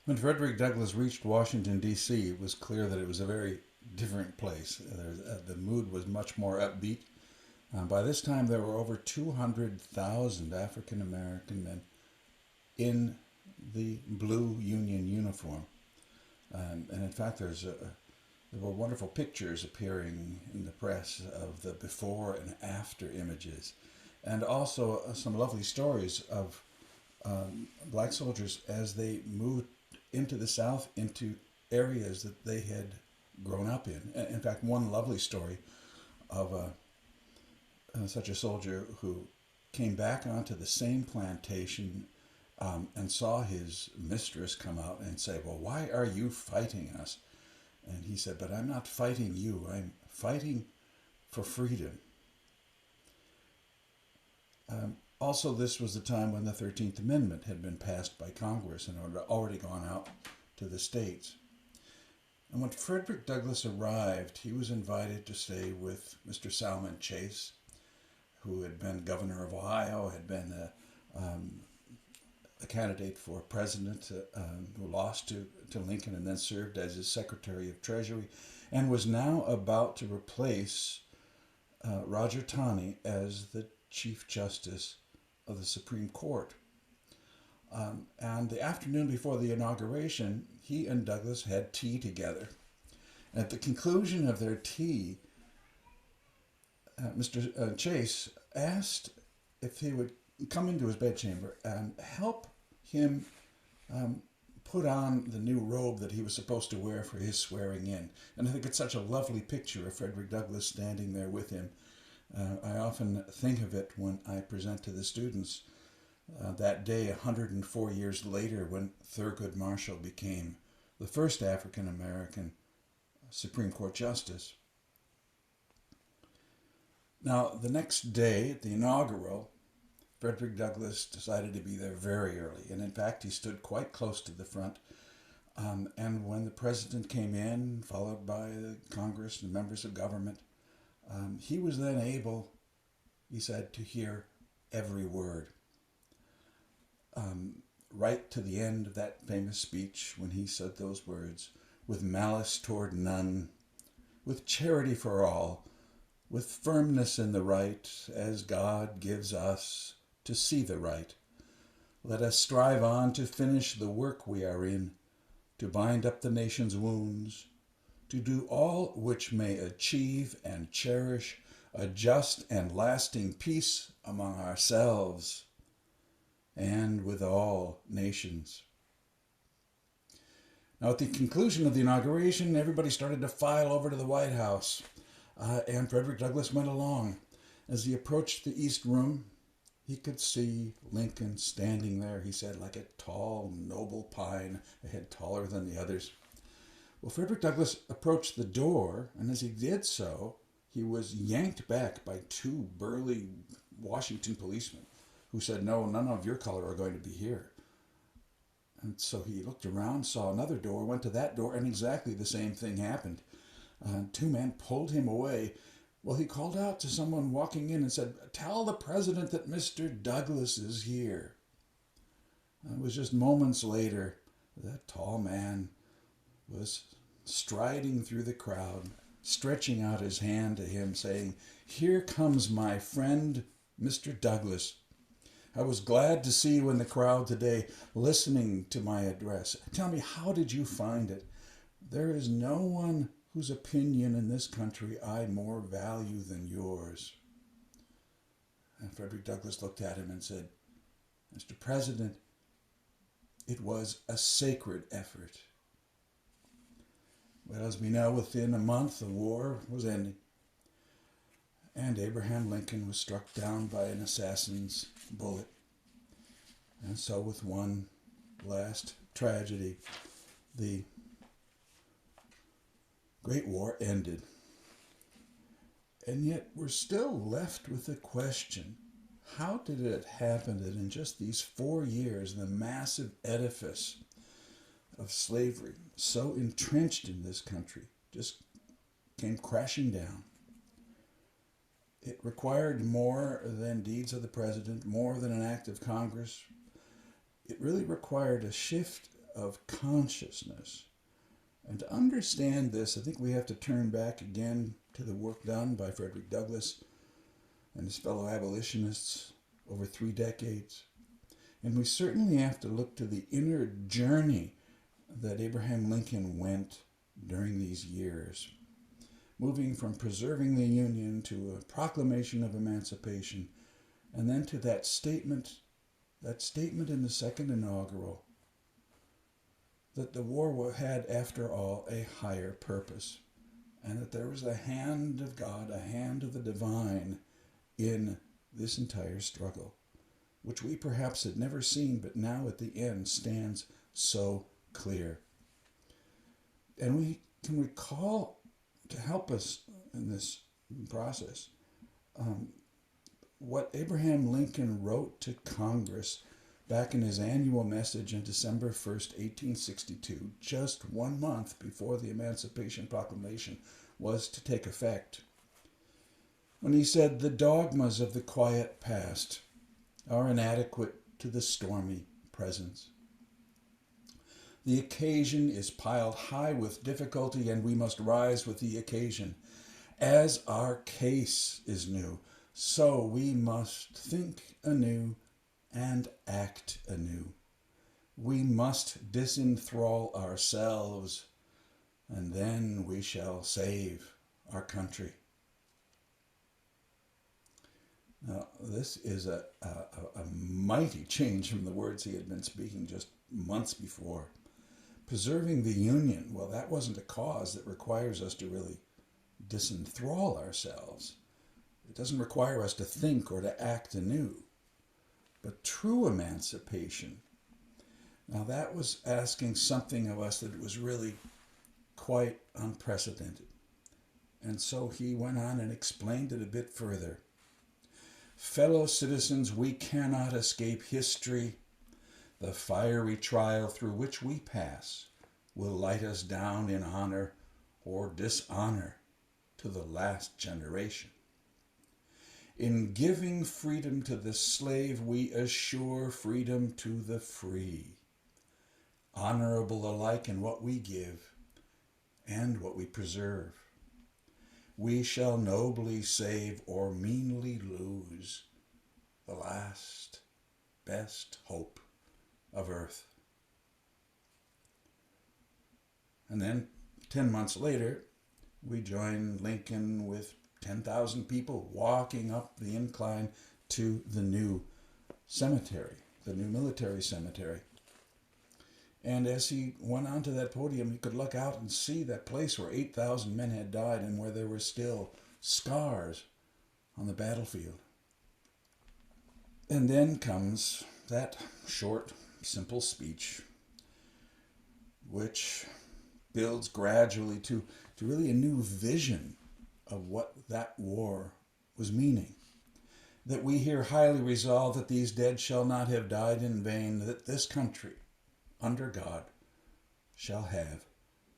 When Frederick Douglass reached Washington, D.C., it was clear that it was a very different place. The mood was much more upbeat. By this time, there were over 200,000 African American men in the blue Union uniform. And in fact, there were wonderful pictures appearing in the press of the before and after images, and also some lovely stories of black soldiers as they moved into the South, into areas that they had grown up in. In fact, one lovely story of such a soldier who came back onto the same plantation and saw his mistress come out and say, well, why are you fighting us? And he said, but I'm not fighting you, I'm fighting for freedom. Also, this was the time when the 13th Amendment had been passed by Congress and had already gone out to the states. And when Frederick Douglass arrived, he was invited to stay with Mr. Salmon Chase, who had been governor of Ohio, had been a candidate for president who lost to Lincoln and then served as his Secretary of Treasury, and was now about to replace Roger Taney as the Chief Justice of the Supreme Court. And the afternoon before the inauguration, he and Douglass had tea together. At the conclusion of their tea, Mr. Chase asked if he would come into his bedchamber and help him put on the new robe that he was supposed to wear for his swearing in. And I think it's such a lovely picture of Frederick Douglass standing there with him, I often think of it when I present to the students that day 104 years later when Thurgood Marshall became the first African American Supreme Court Justice. Now, the next day at the inaugural, Frederick Douglass decided to be there very early, and in fact, he stood quite close to the front. And when the president came in, followed by the Congress and members of government, he was then able, he said, to hear every word. Right to the end of that famous speech, when he said those words, with malice toward none, with charity for all, with firmness in the right, as God gives us to see the right. Let us strive on to finish the work we are in, to bind up the nation's wounds, to do all which may achieve and cherish a just and lasting peace among ourselves and with all nations. Now, at the conclusion of the inauguration, everybody started to file over to the White House, and Frederick Douglass went along. As he approached the East Room, he could see Lincoln standing there, he said, like a tall, noble pine, a head taller than the others. Well, Frederick Douglass approached the door, and as he did so, he was yanked back by two burly Washington policemen who said, no, none of your color are going to be here. And so he looked around, saw another door, went to that door, and exactly the same thing happened. Two men pulled him away. Well, he called out to someone walking in and said, tell the president that Mr. Douglass is here. It was just moments later, that tall man was striding through the crowd, stretching out his hand to him, saying, here comes my friend, Mr. Douglass. I was glad to see you in the crowd today, listening to my address. Tell me, how did you find it? There is no one whose opinion in this country I more value than yours. And Frederick Douglass looked at him and said, Mr. President, it was a sacred effort. Well, as we know, within a month, the war was ending, and Abraham Lincoln was struck down by an assassin's bullet. And so with one last tragedy, the Great War ended. And yet we're still left with the question, how did it happen that in just these 4 years, the massive edifice of slavery, so entrenched in this country, just came crashing down? It required more than deeds of the president, more than an act of Congress. It really required a shift of consciousness. And to understand this, I think we have to turn back again to the work done by Frederick Douglass and his fellow abolitionists over 3 decades. And we certainly have to look to the inner journey that Abraham Lincoln went during these years, moving from preserving the Union to a proclamation of emancipation, and then to that statement in the second inaugural, that the war had, after all, a higher purpose, and that there was a hand of God, a hand of the divine in this entire struggle, which we perhaps had never seen, but now at the end stands so clear. And we can recall, to help us in this process, what Abraham Lincoln wrote to Congress back in his annual message on December 1st, 1862, just 1 month before the Emancipation Proclamation was to take effect, when he said, the dogmas of the quiet past are inadequate to the stormy present. The occasion is piled high with difficulty, and we must rise with the occasion. As our case is new, so we must think anew and act anew. We must disenthrall ourselves, and then we shall save our country. Now, this is a mighty change from the words he had been speaking just months before. Preserving the Union, well, that wasn't a cause that requires us to really disenthrall ourselves. It doesn't require us to think or to act anew. But true emancipation, now that was asking something of us that was really quite unprecedented. And so he went on and explained it a bit further. Fellow citizens, we cannot escape history. The fiery trial through which we pass will light us down in honor or dishonor to the last generation. In giving freedom to the slave, we assure freedom to the free, honorable alike in what we give and what we preserve. We shall nobly save or meanly lose the last, best hope of earth. And then 10 months later, we join Lincoln with 10,000 people walking up the incline to the new cemetery, the new military cemetery. And as he went onto that podium, he could look out and see that place where 8,000 men had died and where there were still scars on the battlefield. And then comes that short, simple speech, which builds gradually to really a new vision of what that war was meaning. That we here highly resolve that these dead shall not have died in vain, that this country, under God, shall have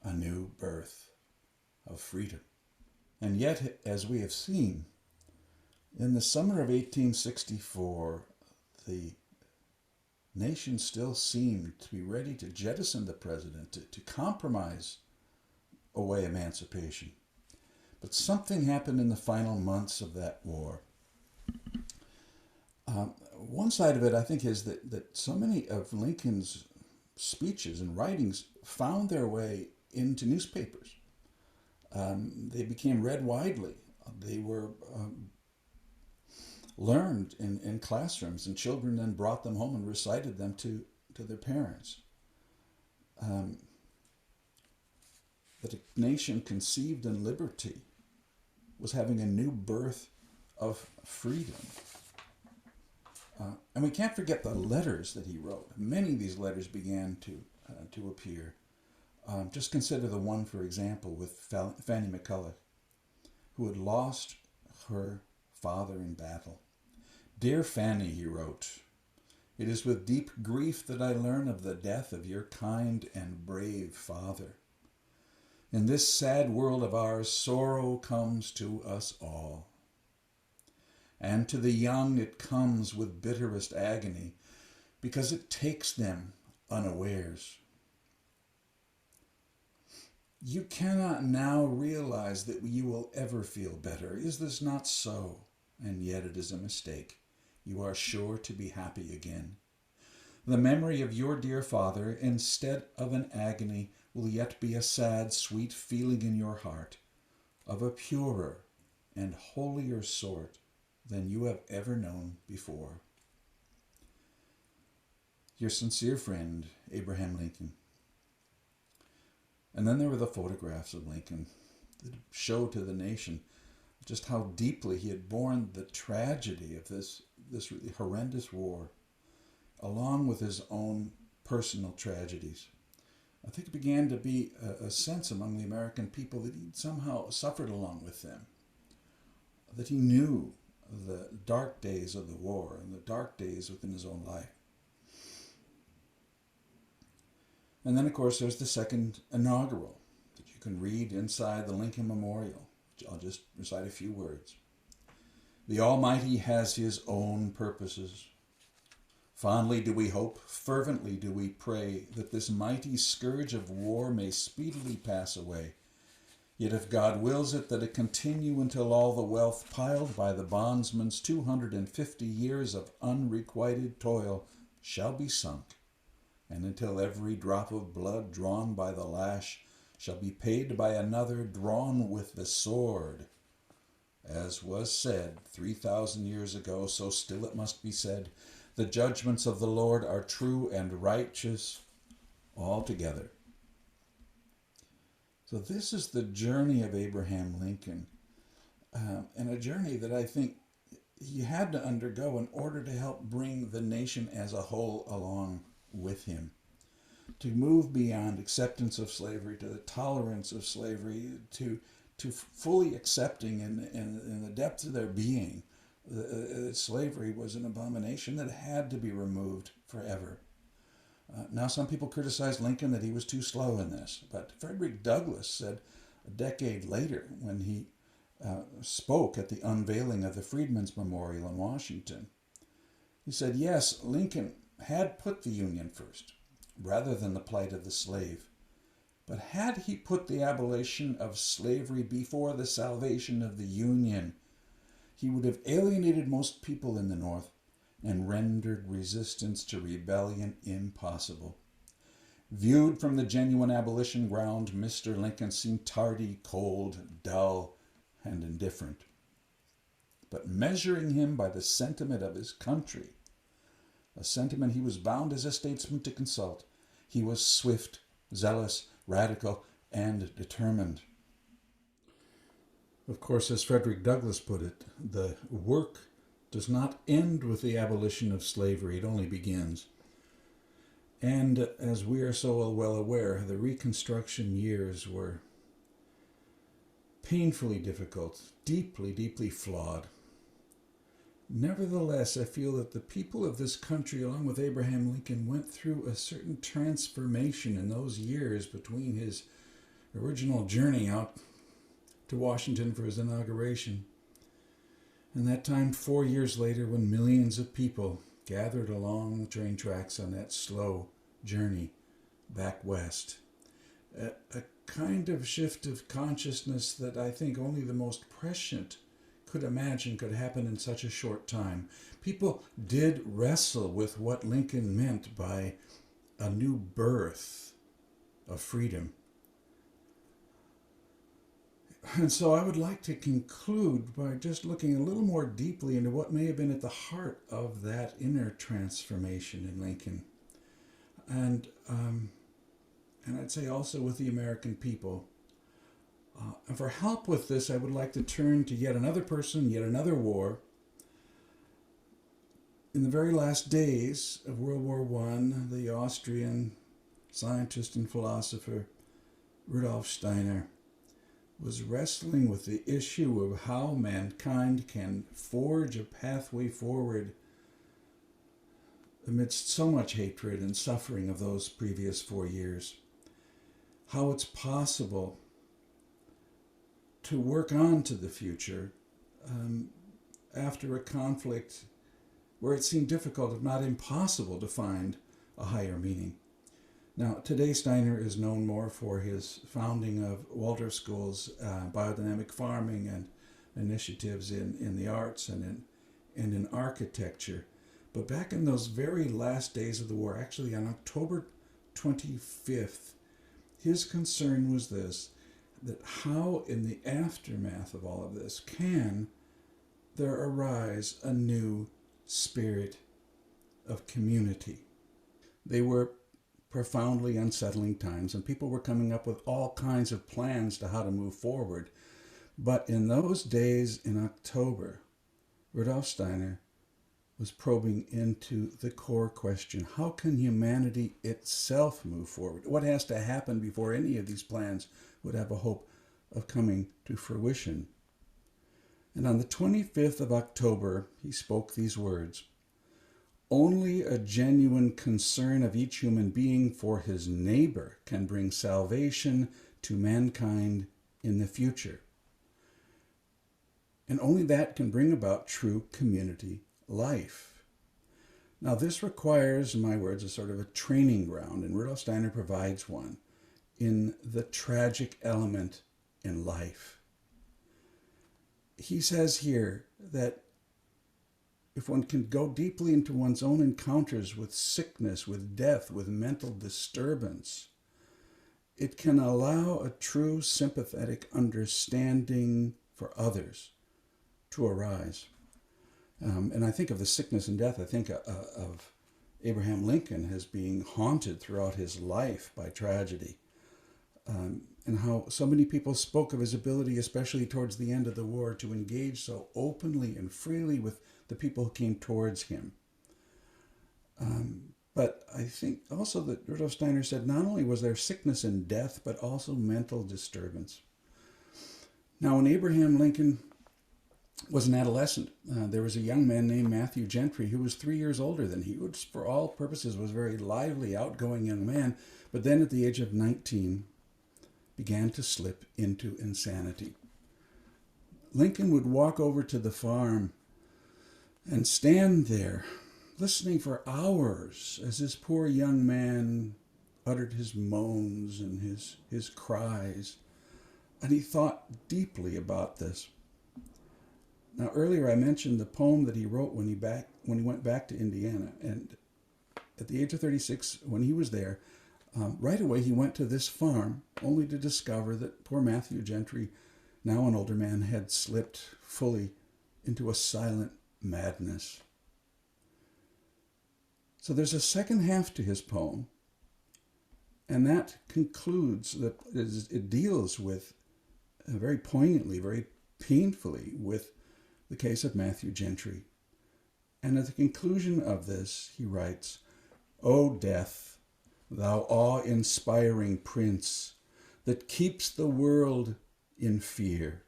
a new birth of freedom. And yet, as we have seen, in the summer of 1864, the nation still seemed to be ready to jettison the president, to compromise away emancipation. But something happened in the final months of that war. One side of it, I think, is that so many of Lincoln's speeches and writings found their way into newspapers. They became read widely. They were learned in classrooms, and children then brought them home and recited them to their parents. That a nation conceived in liberty was having a new birth of freedom. And we can't forget the letters that he wrote. Many of these letters began to appear. Just consider the one, for example, with Fanny McCulloch, who had lost her father in battle. Dear Fanny, he wrote, it is with deep grief that I learn of the death of your kind and brave father. In this sad world of ours, sorrow comes to us all. And to the young it comes with bitterest agony, because it takes them unawares. You cannot now realize that you will ever feel better. Is this not so? And yet it is a mistake. You are sure to be happy again. The memory of your dear father, instead of an agony, will yet be a sad, sweet feeling in your heart, of a purer and holier sort than you have ever known before. Your sincere friend, Abraham Lincoln. And then there were the photographs of Lincoln that showed to the nation just how deeply he had borne the tragedy of this really horrendous war, along with his own personal tragedies. I think it began to be a sense among the American people that he'd somehow suffered along with them, that he knew the dark days of the war and the dark days within his own life. And then, of course, there's the second inaugural that you can read inside the Lincoln Memorial. I'll just recite a few words. The Almighty has his own purposes. Fondly do we hope, fervently do we pray, that this mighty scourge of war may speedily pass away. Yet if God wills it, that it continue until all the wealth piled by the bondsman's 250 years of unrequited toil shall be sunk, and until every drop of blood drawn by the lash shall be paid by another drawn with the sword. As was said 3,000 years ago, so still it must be said, the judgments of the Lord are true and righteous altogether. So this is the journey of Abraham Lincoln. and a journey that I think he had to undergo in order to help bring the nation as a whole along with him. To move beyond acceptance of slavery to the tolerance of slavery, to fully accepting in the depths of their being that slavery was an abomination that had to be removed forever. Now, some people criticized Lincoln that he was too slow in this, but Frederick Douglass said a decade later, when he spoke at the unveiling of the Freedmen's Memorial in Washington, he said, yes, Lincoln had put the Union first, rather than the plight of the slave. But had he put the abolition of slavery before the salvation of the Union, he would have alienated most people in the North and rendered resistance to rebellion impossible. Viewed from the genuine abolition ground, Mr. Lincoln seemed tardy, cold, dull, and indifferent. But measuring him by the sentiment of his country, a sentiment he was bound as a statesman to consult, he was swift, zealous, radical, and determined. Of course, as Frederick Douglass put it, the work does not end with the abolition of slavery, it only begins. And as we are so well aware, the Reconstruction years were painfully difficult, deeply, deeply flawed. Nevertheless, I feel that the people of this country, along with Abraham Lincoln, went through a certain transformation in those years between his original journey out to Washington for his inauguration and that time 4 years later, when millions of people gathered along the train tracks on that slow journey back west. A kind of shift of consciousness that I think only the most prescient could imagine could happen in such a short time. People did wrestle with what Lincoln meant by a new birth of freedom. And so I would like to conclude by just looking a little more deeply into what may have been at the heart of that inner transformation in Lincoln. And I'd say also with the American people. And for help with this, I would like to turn to yet another person, yet another war. In the very last days of World War I, the Austrian scientist and philosopher Rudolf Steiner was wrestling with the issue of how mankind can forge a pathway forward amidst so much hatred and suffering of those previous 4 years. How it's possible to work on to the future after a conflict where it seemed difficult, if not impossible, to find a higher meaning. Now, today Steiner is known more for his founding of Waldorf schools, biodynamic farming, and initiatives in the arts and in architecture. But back in those very last days of the war, actually on October 25th, his concern was this, that how in the aftermath of all of this can there arise a new spirit of community. They were profoundly unsettling times, and people were coming up with all kinds of plans to how to move forward. But in those days in October, Rudolf Steiner was probing into the core question: how can humanity itself move forward? What has to happen before any of these plans would have a hope of coming to fruition? And on the 25th of October, he spoke these words: only a genuine concern of each human being for his neighbor can bring salvation to mankind in the future. And only that can bring about true community life. Now, this requires, in my words, a sort of a training ground, and Rudolf Steiner provides one in the tragic element in life. He says here that if one can go deeply into one's own encounters with sickness, with death, with mental disturbance, it can allow a true sympathetic understanding for others to arise. And I think of the sickness and death, I think of Abraham Lincoln as being haunted throughout his life by tragedy. and how so many people spoke of his ability, especially towards the end of the war, to engage so openly and freely with the people who came towards him. But I think also that Rudolf Steiner said not only was there sickness and death, but also mental disturbance. Now, when Abraham Lincoln was an adolescent, there was a young man named Matthew Gentry who was 3 years older than he, which for all purposes was a very lively, outgoing young man, but then at the age of 19 began to slip into insanity. Lincoln would walk over to the farm and stand there listening for hours as this poor young man uttered his moans and his cries. And he thought deeply about this. Now, earlier I mentioned the poem that he wrote when he went back to Indiana. And at the age of 36, when he was there, right away he went to this farm, only to discover that poor Matthew Gentry, now an older man, had slipped fully into a silent madness. So there's a second half to his poem, and that concludes, that it deals with, very poignantly, very painfully, with the case of Matthew Gentry. And at the conclusion of this, he writes, "O death, thou awe-inspiring prince, that keeps the world in fear,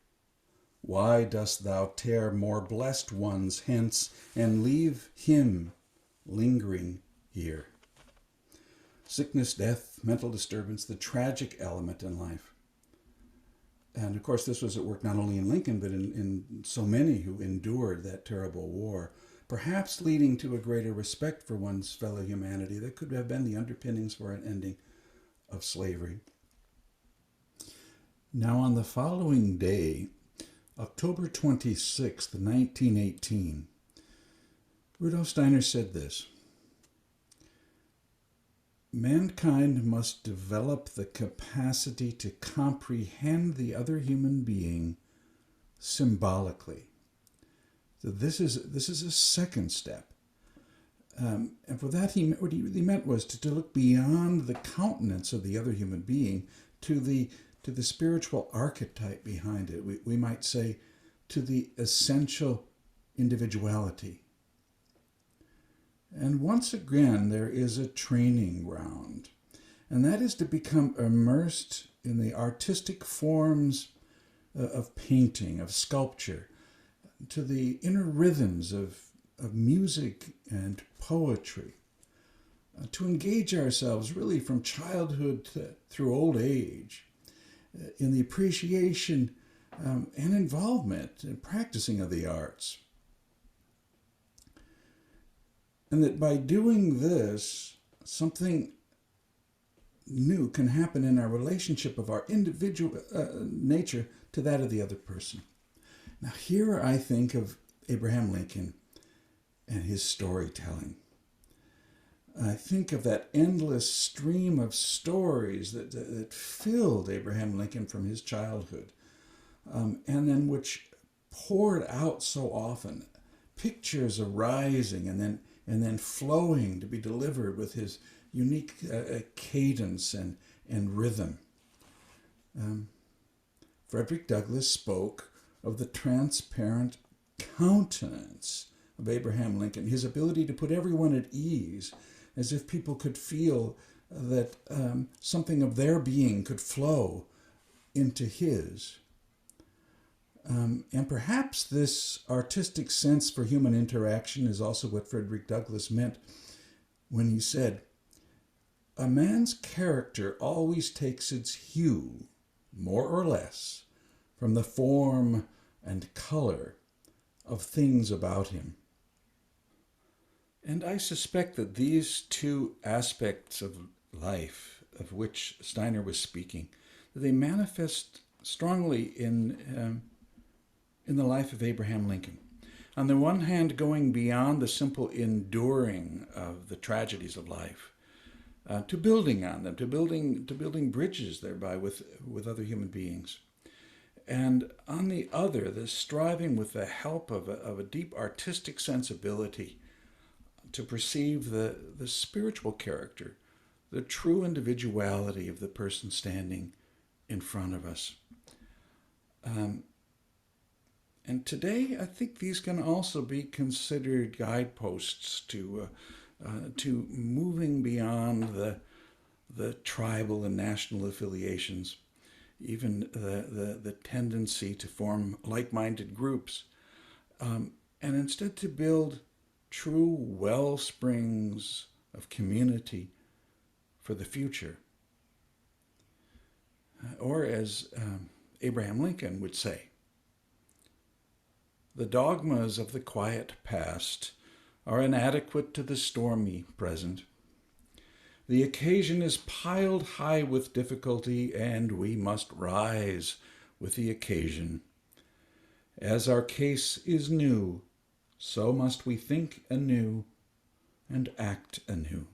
why dost thou tear more blessed ones hence and leave him lingering here?" Sickness, death, mental disturbance, the tragic element in life. And of course, this was at work not only in Lincoln, but in so many who endured that terrible war, perhaps leading to a greater respect for one's fellow humanity that could have been the underpinnings for an ending of slavery. Now, on the following day, October 26th, 1918, Rudolf Steiner said this: "Mankind must develop the capacity to comprehend the other human being symbolically." So this is a second step. And for that, what he really meant was to look beyond the countenance of the other human being to the spiritual archetype behind it. We might say to the essential individuality. And once again, there is a training ground, and that is to become immersed in the artistic forms of painting, of sculpture, to the inner rhythms of music and poetry, to engage ourselves really from childhood through old age in the appreciation and involvement and practicing of the arts. And that by doing this, something new can happen in our relationship of our individual nature to that of the other person. Now here I think of Abraham Lincoln and his storytelling. I think of that endless stream of stories that filled Abraham Lincoln from his childhood, and then which poured out so often, pictures arising and then flowing to be delivered with his unique cadence and rhythm. Frederick Douglass spoke of the transparent countenance of Abraham Lincoln, his ability to put everyone at ease, as if people could feel that something of their being could flow into his. And perhaps this artistic sense for human interaction is also what Frederick Douglass meant when he said, "A man's character always takes its hue, more or less, from the form and color of things about him." And I suspect that these two aspects of life of which Steiner was speaking, they manifest strongly in the life of Abraham Lincoln. On the one hand, going beyond the simple enduring of the tragedies of life, to building on them, to building bridges thereby with other human beings. And on the other, the striving with the help of a deep artistic sensibility to perceive the spiritual character, the true individuality of the person standing in front of us. And today, I think these can also be considered guideposts to moving beyond the tribal and national affiliations, even the tendency to form like-minded groups, and instead to build true well springs of community for the future. Or as Abraham Lincoln would say, the dogmas of the quiet past are inadequate to the stormy present. The occasion is piled high with difficulty, and we must rise with the occasion. As our case is new, so must we think anew and act anew.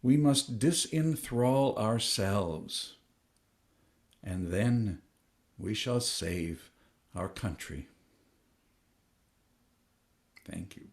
We must disenthrall ourselves, and then we shall save our country. Thank you.